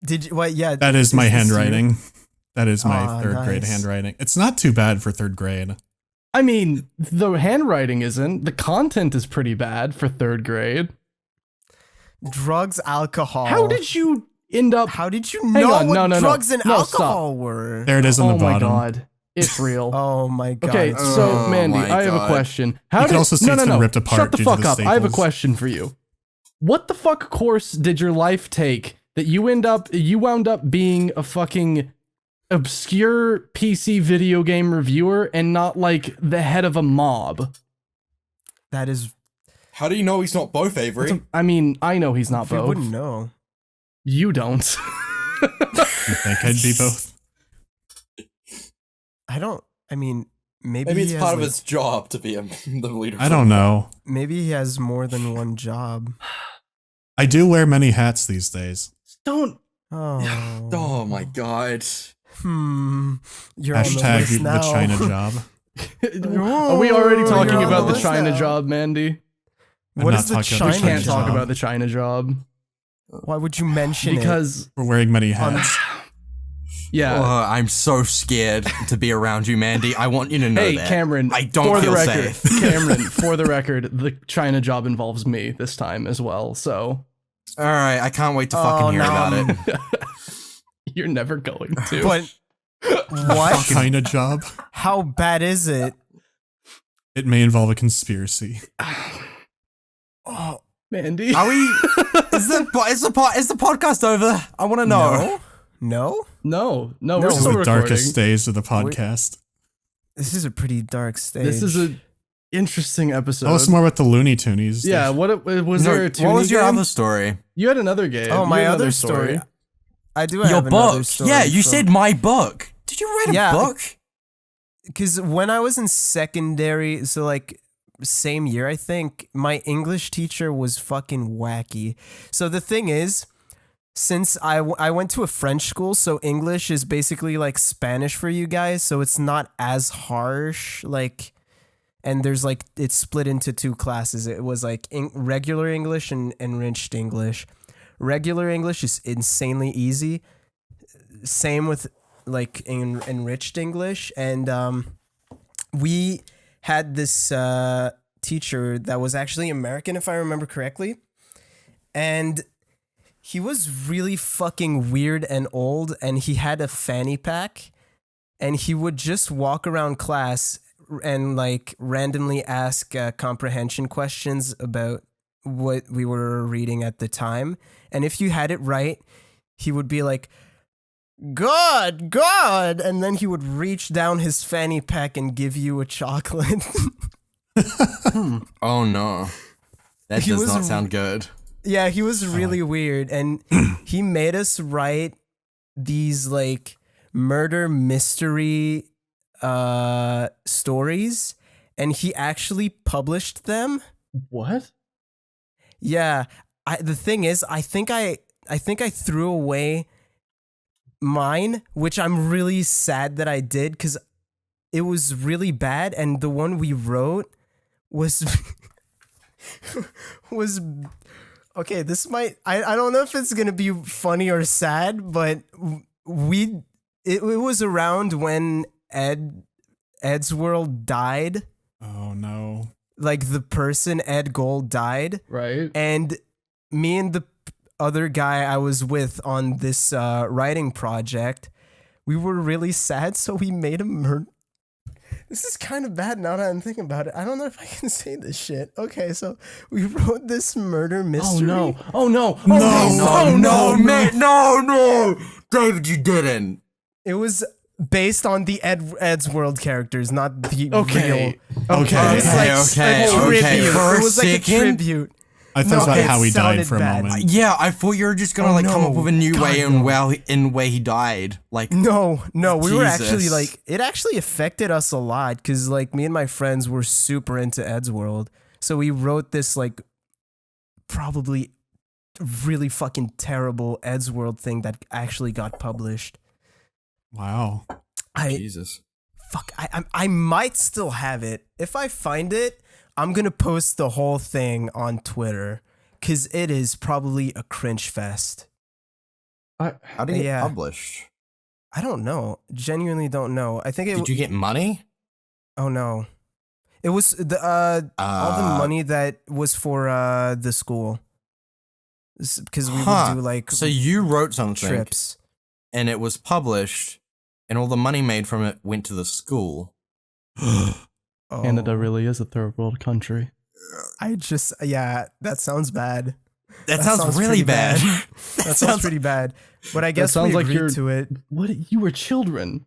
S4: Did you? What? Yeah.
S2: That is my
S4: this
S2: handwriting. That is my
S4: Ah,
S2: third grade
S4: nice.
S2: handwriting. It's not too bad for third grade.
S3: I mean, the handwriting isn't. The content is pretty bad for third grade.
S4: Drugs, alcohol.
S3: How did you end up?
S4: How did you
S3: Hang
S4: know
S3: on,
S4: what
S3: no.
S4: drugs and
S3: No,
S4: alcohol were?
S2: There it is on
S3: Oh
S2: the
S3: my
S2: bottom.
S3: god. It's real.
S4: Oh my god.
S3: Okay, so Mandy, I have a question. How
S2: you can also see it's been ripped apart.
S3: Shut the
S2: due
S3: fuck
S2: to the
S3: up. I have a
S2: staples.
S3: question for you. What the fuck course did your life take that you wound up being a fucking obscure PC video game reviewer and not like the head of a mob?
S4: That is.
S1: How do you know he's not both, Avery?
S3: I mean, I know he's not
S4: You
S3: both.
S4: wouldn't know.
S3: You don't.
S2: You think I'd be both?
S4: I don't. I mean, maybe
S1: Maybe it's
S4: he
S1: part
S4: has,
S1: of
S4: like,
S1: his job to be the leader.
S2: I don't know.
S4: Maybe he has more than one job.
S2: I do wear many hats these days.
S3: Don't.
S4: Oh.
S1: Oh my god.
S4: You're on the list
S2: Hashtag
S4: now.
S2: the China job.
S3: Are we already
S4: You're
S3: talking
S4: on
S3: about
S4: the
S3: the
S4: list
S3: China
S4: now.
S3: job, Mandy?
S4: What
S2: I'm
S4: is
S2: not
S4: the
S2: talking about
S3: We
S4: China
S3: can't talk
S4: job?
S3: about the China job
S4: Why would you mention
S3: because
S2: We're wearing many hats.
S3: yeah.
S1: I'm so scared to be around you, Mandy. I want you to know
S3: Hey,
S1: that.
S3: Cameron.
S1: I don't
S3: for
S1: feel
S3: the record,
S1: safe.
S3: Cameron, for the record, the China job involves me this time as well. So
S1: All right, I can't wait to
S4: Oh,
S1: fucking hear
S4: no.
S1: about it.
S3: you're never going to.
S4: it? But what?
S2: China job.
S4: How bad is it?
S2: It may involve a conspiracy.
S4: Oh,
S3: Mandy.
S1: Are we? Is the podcast over? I want to know.
S4: no.
S3: No, we're
S2: This is
S3: still
S2: the
S3: recording.
S2: darkest days of the podcast.
S4: This is a pretty dark stage.
S3: This is a interesting episode.
S2: Tell us more about the Looney Toonies.
S3: Yeah, what was
S1: No,
S3: there a
S1: what
S3: Toonie
S1: was your
S3: game?
S1: other story?
S3: You had another game.
S4: Oh,
S3: You
S4: my
S3: had
S4: other
S3: another
S4: story. I do
S1: Your
S4: have another
S1: book.
S4: story.
S1: Yeah, you
S4: from-
S1: said my book. Did you write a
S4: Yeah.
S1: book?
S4: Because when I was in secondary, so like same year, I think, my English teacher was fucking wacky. So the thing is, since I went to a French school, so English is basically like Spanish for you guys, so it's not as harsh, like, and there's like, it's split into two classes. It was like regular English and enriched English. Regular English is insanely easy. Same with like enriched English. And we had this teacher that was actually American, if I remember correctly. And he was really fucking weird and old, and he had a fanny pack, and he would just walk around class and like randomly ask comprehension questions about what we were reading at the time. And if you had it right, he would be like, "Good, good," and then he would reach down his fanny pack and give you a chocolate.
S1: Oh no, that
S4: He
S1: does
S4: was
S1: not sound good.
S4: Yeah, he was really weird, and he made us write these like murder mystery stories, and he actually published them.
S3: What?
S4: Yeah, the thing is, I think I threw away mine, which I'm really sad that I did, because it was really bad, and the one we wrote was was okay. This might I don't know if it's gonna be funny or sad, but it was around when Ed's World died.
S2: Oh no.
S4: Like the person Ed Gold died,
S3: Right.
S4: and me and the other guy I was with on this writing project, we were really sad, so we made a murder. This is kind of bad now that I'm thinking about it. I don't know if I can say this shit. Okay, so we wrote this murder mystery.
S3: Oh no.
S1: No, man, no, David, you didn't.
S4: It was based on the Ed's World characters, not the
S3: Okay.
S4: real.
S2: Okay.
S4: It was like
S1: Okay,
S4: a
S1: okay.
S4: tribute.
S1: For a
S4: It was like a
S1: second?
S4: tribute.
S2: I thought about
S4: it
S2: how he died
S4: sounded
S2: for a
S4: bad.
S2: moment.
S1: Yeah, I thought you were just gonna
S4: Oh,
S1: like come
S4: no.
S1: up with a new
S4: God,
S1: way
S4: no.
S1: in way he died. Like,
S4: No, we were actually
S1: Jesus.
S4: like, it actually affected us a lot, because like me and my friends were super into Ed's World. So we wrote this like probably really fucking terrible Ed's World thing that actually got published.
S2: Wow.
S1: Jesus.
S4: I might still have it. If I find it, I'm gonna post the whole thing on Twitter, because it is probably a cringe fest.
S1: How did it
S4: Yeah.
S1: get published?
S4: I don't know. Genuinely don't know. I think it.
S1: Did you get money?
S4: Oh no, it was the all the money that was for the school, because we would do like
S1: So you wrote something
S4: trips.
S1: and it was published, and all the money made from it went to the school.
S3: Canada really is a third world country.
S4: That sounds bad.
S1: That sounds really bad.
S4: That sounds pretty bad. But I guess
S3: sounds
S4: we
S3: like
S4: agreed to it.
S3: What? You were children.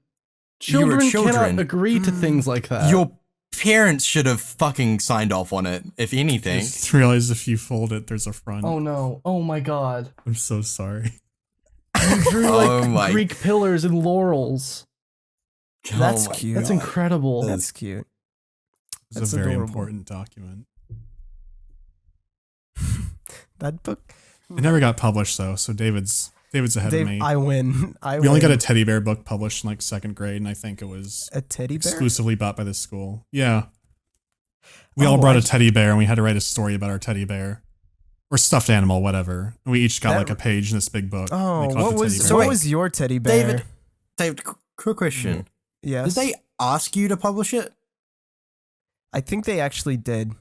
S1: You were
S3: Children cannot
S1: children.
S3: agree to things like that.
S1: Your parents should have fucking signed off on it, if anything.
S2: Just realize if you fold it, there's a front.
S3: Oh no. Oh my god.
S2: I'm so sorry.
S3: You drew like
S1: Oh my-
S3: Greek pillars and laurels.
S4: That's
S1: Oh my
S4: cute.
S3: That's incredible.
S4: That's cute.
S2: It's
S4: That's
S2: a very
S4: adorable.
S2: important document.
S4: That book.
S2: It never got published though, so David's ahead of me.
S4: I win.
S2: We only got a teddy bear book published in like 2nd grade, and I think it was
S4: a teddy bear.
S2: exclusively bought by the school. Yeah. We all brought a teddy bear, and we had to write a story about our teddy bear. Or stuffed animal, whatever. And we each got like a page in this big book.
S4: Oh,
S2: and they called it
S4: what
S2: the teddy
S4: was
S2: bear.
S4: so? What was your teddy bear?
S1: David, quick question.
S4: Yes.
S1: Did they ask you to publish it?
S4: I think they actually did.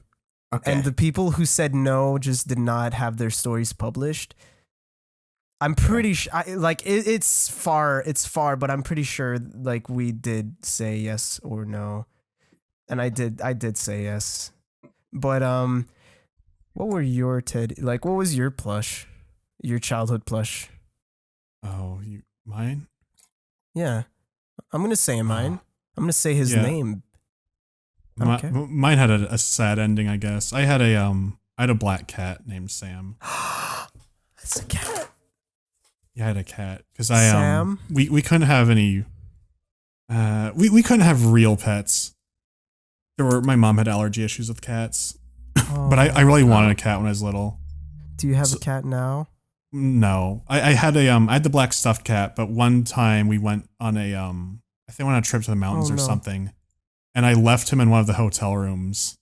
S1: Okay.
S4: And the people who said no just did not have their stories published. I'm pretty sure, it's far, but I'm pretty sure, like, we did say yes or no, and I did say yes. But what were your what was your plush, your childhood plush?
S2: Oh, mine?
S4: Yeah, I'm gonna say mine. I'm gonna say his name. Okay.
S2: Mine had a sad ending, I guess. I had a black cat named Sam.
S4: That's a cat.
S2: Yeah, I had a cat because
S4: Sam?
S2: we couldn't have any. We couldn't have real pets. My mom had allergy issues with cats, but I really wanted a cat when I was little.
S4: Do you have a cat now?
S2: No, I had the black stuffed cat, but one time we went on I think went on a trip to the mountains or something, and I left him in one of the hotel rooms.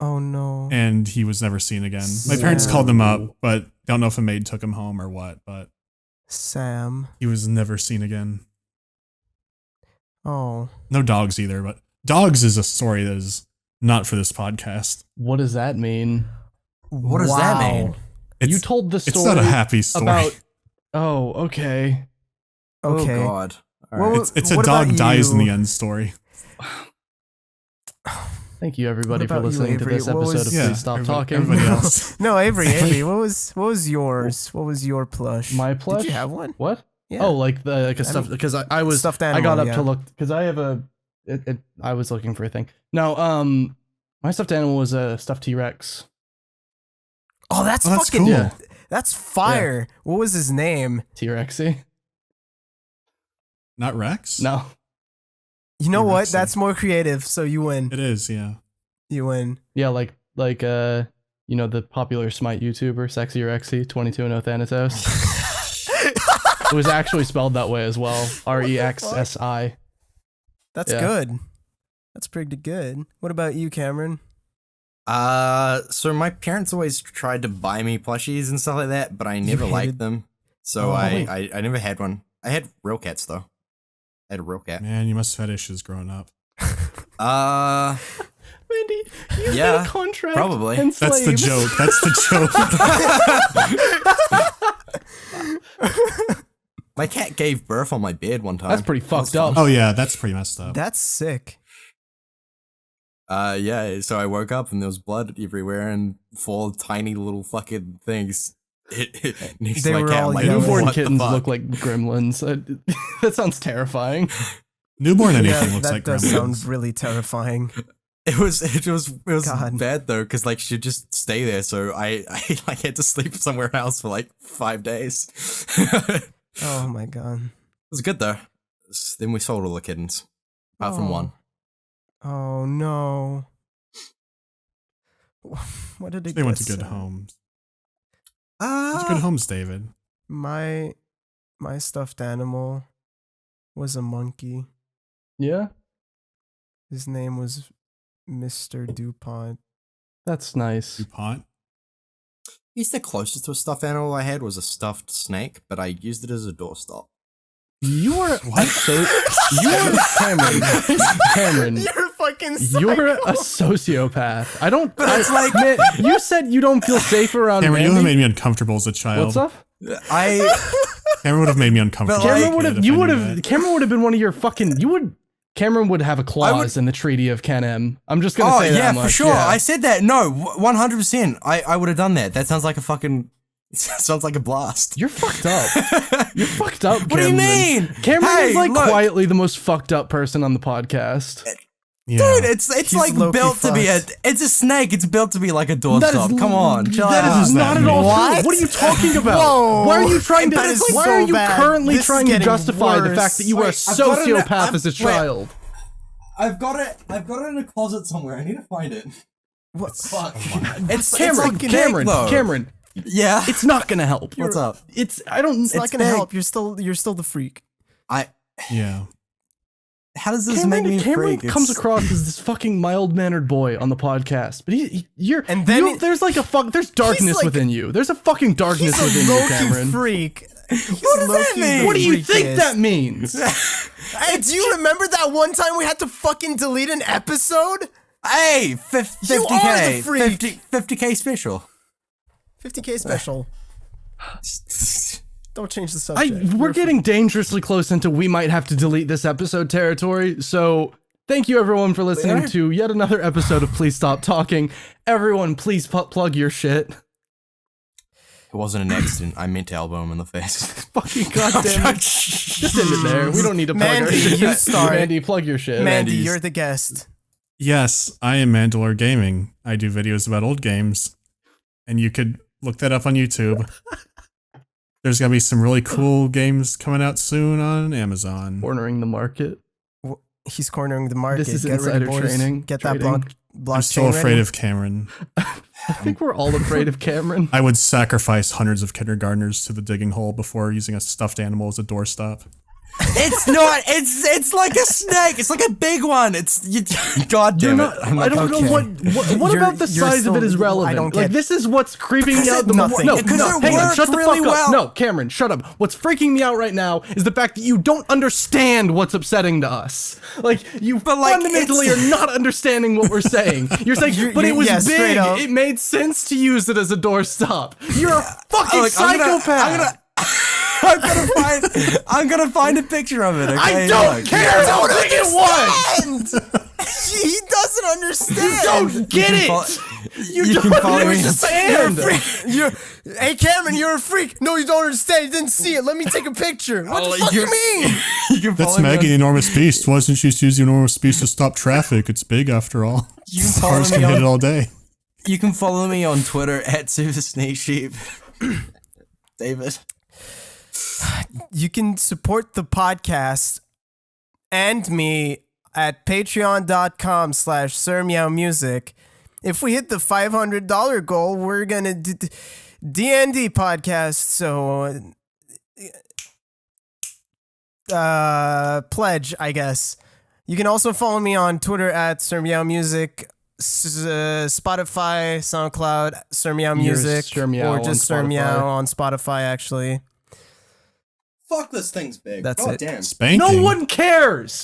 S4: Oh no.
S2: And he was never seen again. My parents called him up, but don't know if a maid took him home or what, but
S4: Sam.
S2: he was never seen again.
S4: Oh.
S2: No dogs either, but dogs is a story that is not for this podcast.
S3: What does that mean?
S1: What does that mean?
S3: You told the story.
S2: It's not a happy story.
S3: About. Oh, okay.
S4: Okay.
S1: Oh god. All right.
S2: It's a dog dies in the end story.
S3: Thank you, everybody, for
S4: about you,
S3: listening to
S4: Avery?
S3: this
S4: What
S3: episode
S4: was-
S3: of Please Stop Talking.
S2: Everybody else.
S4: No, Avery, what was yours? What was your plush?
S3: My plush?
S4: Did you have one?
S3: What?
S4: Yeah.
S3: Oh, like a stuff because I was
S4: Stuffed
S3: I
S4: animal,
S3: got up
S4: yeah.
S3: to look because I have I was looking for a thing. No, my stuffed animal was a stuffed T-Rex.
S4: Oh, that's
S2: that's
S4: fucking
S2: cool.
S3: Yeah.
S4: That's fire. What was his name?
S3: T-Rexy.
S2: Not Rex?
S4: You
S3: No.
S4: know what?
S2: T-Rexy.
S4: That's more creative, so you win.
S2: It is, yeah.
S4: You win.
S3: Yeah, like the popular Smite YouTuber, Sexy Rexy, 22 and Thanatos. It was actually spelled that way as well. REXSI.
S4: That's
S3: Yeah.
S4: good. That's pretty good. What about you, Cameron?
S1: So my parents always tried to buy me plushies and stuff like that, but I never
S4: hated-
S1: liked them. So
S4: Oh,
S1: I never had one. I had real cats though. I had a real cat.
S2: Man, you must have had issues growing up.
S3: Mandy, you
S1: Yeah,
S3: made a contract.
S1: probably.
S3: And
S2: That's the
S3: slaves.
S2: joke. That's the joke.
S1: My cat gave birth on my bed one time.
S3: That's pretty fucked up.
S2: Oh yeah, that's pretty messed up.
S4: That's sick.
S1: Yeah, so I woke up and there was blood everywhere and 4 tiny little fucking things next
S4: They
S1: to my
S4: were
S1: cat.
S4: all
S1: I'm like,
S4: yellow.
S3: Newborn
S1: what the
S3: kittens
S1: fuck?
S3: look like gremlins. That sounds terrifying.
S2: Newborn anything
S4: Yeah,
S2: looks
S4: that
S2: like
S4: does
S2: gremlins.
S4: sound really terrifying.
S1: It was
S4: God.
S1: bad though, because like she'd just stay there, so I like had to sleep somewhere else for like 5 days. It
S4: Oh my god.
S1: was good though. Then we sold all the kittens, apart from
S4: Oh.
S1: one.
S4: Oh no. What did it
S2: They went to
S4: get
S2: good
S4: said?
S2: homes. It's good homes, David.
S4: My stuffed animal was a monkey.
S3: Yeah,
S4: His name was Mr. DuPont.
S3: that's nice.
S2: DuPont.
S1: He's the closest to a stuffed animal I had was a stuffed snake, but I used it as a doorstop.
S3: You are Cameron.
S4: You're fucking
S3: You're a sociopath. Man, you said you don't feel safe around
S2: Cameron, you have
S3: Mandy.
S2: made me uncomfortable as a child.
S3: What's up?
S2: Cameron would have made me uncomfortable.
S1: Cameron
S3: Cameron would have been one of your fucking. Cameron would have a clause in the Treaty of Canem. I'm just gonna say that much.
S1: Oh yeah, for sure. Yeah. I said that. No, 100%. I would have done that. That sounds like a fucking. Sounds like a blast.
S3: You're fucked up. You're fucked up, Cameron.
S1: What do you mean?
S3: Cameron is like quietly the most fucked up person on the podcast.
S2: Yeah.
S1: Dude, it's like built to be it's a snake. It's built to be like a doorstop. Come on, chill out.
S3: That is not at all true. What are you talking about?
S4: Whoa.
S3: Why are you trying to? Why are you
S4: bad.
S3: currently
S4: This
S3: trying
S4: is
S3: to justify the fact that you were a sociopath as a child?
S1: I've got it in a closet somewhere. I need to find it.
S4: What?
S1: Fuck.
S3: It's Cameron.
S1: Yeah.
S3: It's not gonna help.
S1: What's up?
S4: It's not gonna help. You're still the freak.
S2: Yeah.
S1: How does this make me
S3: Cameron
S1: freak?
S3: comes across as this fucking mild-mannered boy on the podcast, but there's darkness
S4: like,
S3: within you. There's a fucking darkness within you, Cameron.
S4: Freak.
S1: What does that mean?
S3: What do you think that means?
S4: Hey, do you remember that one time we had to fucking delete an episode?
S1: Hey, 50K.
S4: You are the freak.
S1: 50K special.
S4: 50K special. Don't change the subject.
S3: We're getting dangerously close into we might have to delete this episode territory, so thank you everyone for listening to yet another episode of Please Stop Talking. Everyone, please plug your shit.
S1: It wasn't an accident. I meant to elbow him in the face.
S3: Fucking goddamn it. Just end it there. We don't need to plug our shit.
S4: You start.
S3: Mandy, plug your shit.
S4: Mandy, you're the guest.
S2: Yes, I am MandaloreGaming. I do videos about old games, and you could look that up on YouTube. There's gonna be some really cool games coming out soon on Amazon.
S3: Cornering the market.
S4: He's cornering the market.
S3: This is
S4: Get ready,
S3: insider
S4: boys.
S3: training.
S4: Get that blockchain
S2: I'm still afraid
S4: ready.
S2: of Cameron.
S3: I think we're all afraid of Cameron.
S2: I would sacrifice hundreds of kindergartners to the digging hole before using a stuffed animal as a doorstop.
S1: It's not. It's like a snake. It's like a big one. God damn it.
S3: I don't know what about the size of it is relevant.
S4: I don't
S3: like
S4: get
S3: this is what's creeping me out the most.
S4: nothing.
S3: No,
S1: Because it
S3: hang on,
S1: works
S3: shut the
S1: really
S3: fuck up.
S1: well.
S3: No, Cameron, shut up. What's freaking me out right now is the fact that you don't understand what's upsetting to us. Like you fundamentally are not understanding what we're saying. You're saying, but it was big. It made sense to use it as a doorstop. You're a fucking psychopath.
S1: I'm gonna find a picture of it. Okay?
S3: I don't care how big it was.
S4: He doesn't understand.
S3: You don't get it. You
S1: can
S3: don't
S1: follow me.
S3: understand.
S4: Hey Cameron, you're a freak. No, you don't understand. You didn't see it. Let me take a picture. What the fuck you mean?
S2: That's Maggie, the enormous beast. Why doesn't she just use the enormous beast to stop traffic? It's big after all. Cars can hit it all day.
S1: You can follow me on Twitter at SuperSneakSheep. David.
S4: You can support the podcast and me at patreon.com/SirMeowMusic. If we hit the $500 goal, we're gonna D&D podcast. So pledge, I guess. You can also follow me on Twitter at SirMeowMusic, Spotify, SoundCloud, SirMeowMusic, or just SirMeow on Spotify, actually.
S1: Fuck, this thing's big.
S4: That's
S1: God
S4: it.
S1: Damn.
S2: Spanking.
S3: No one cares.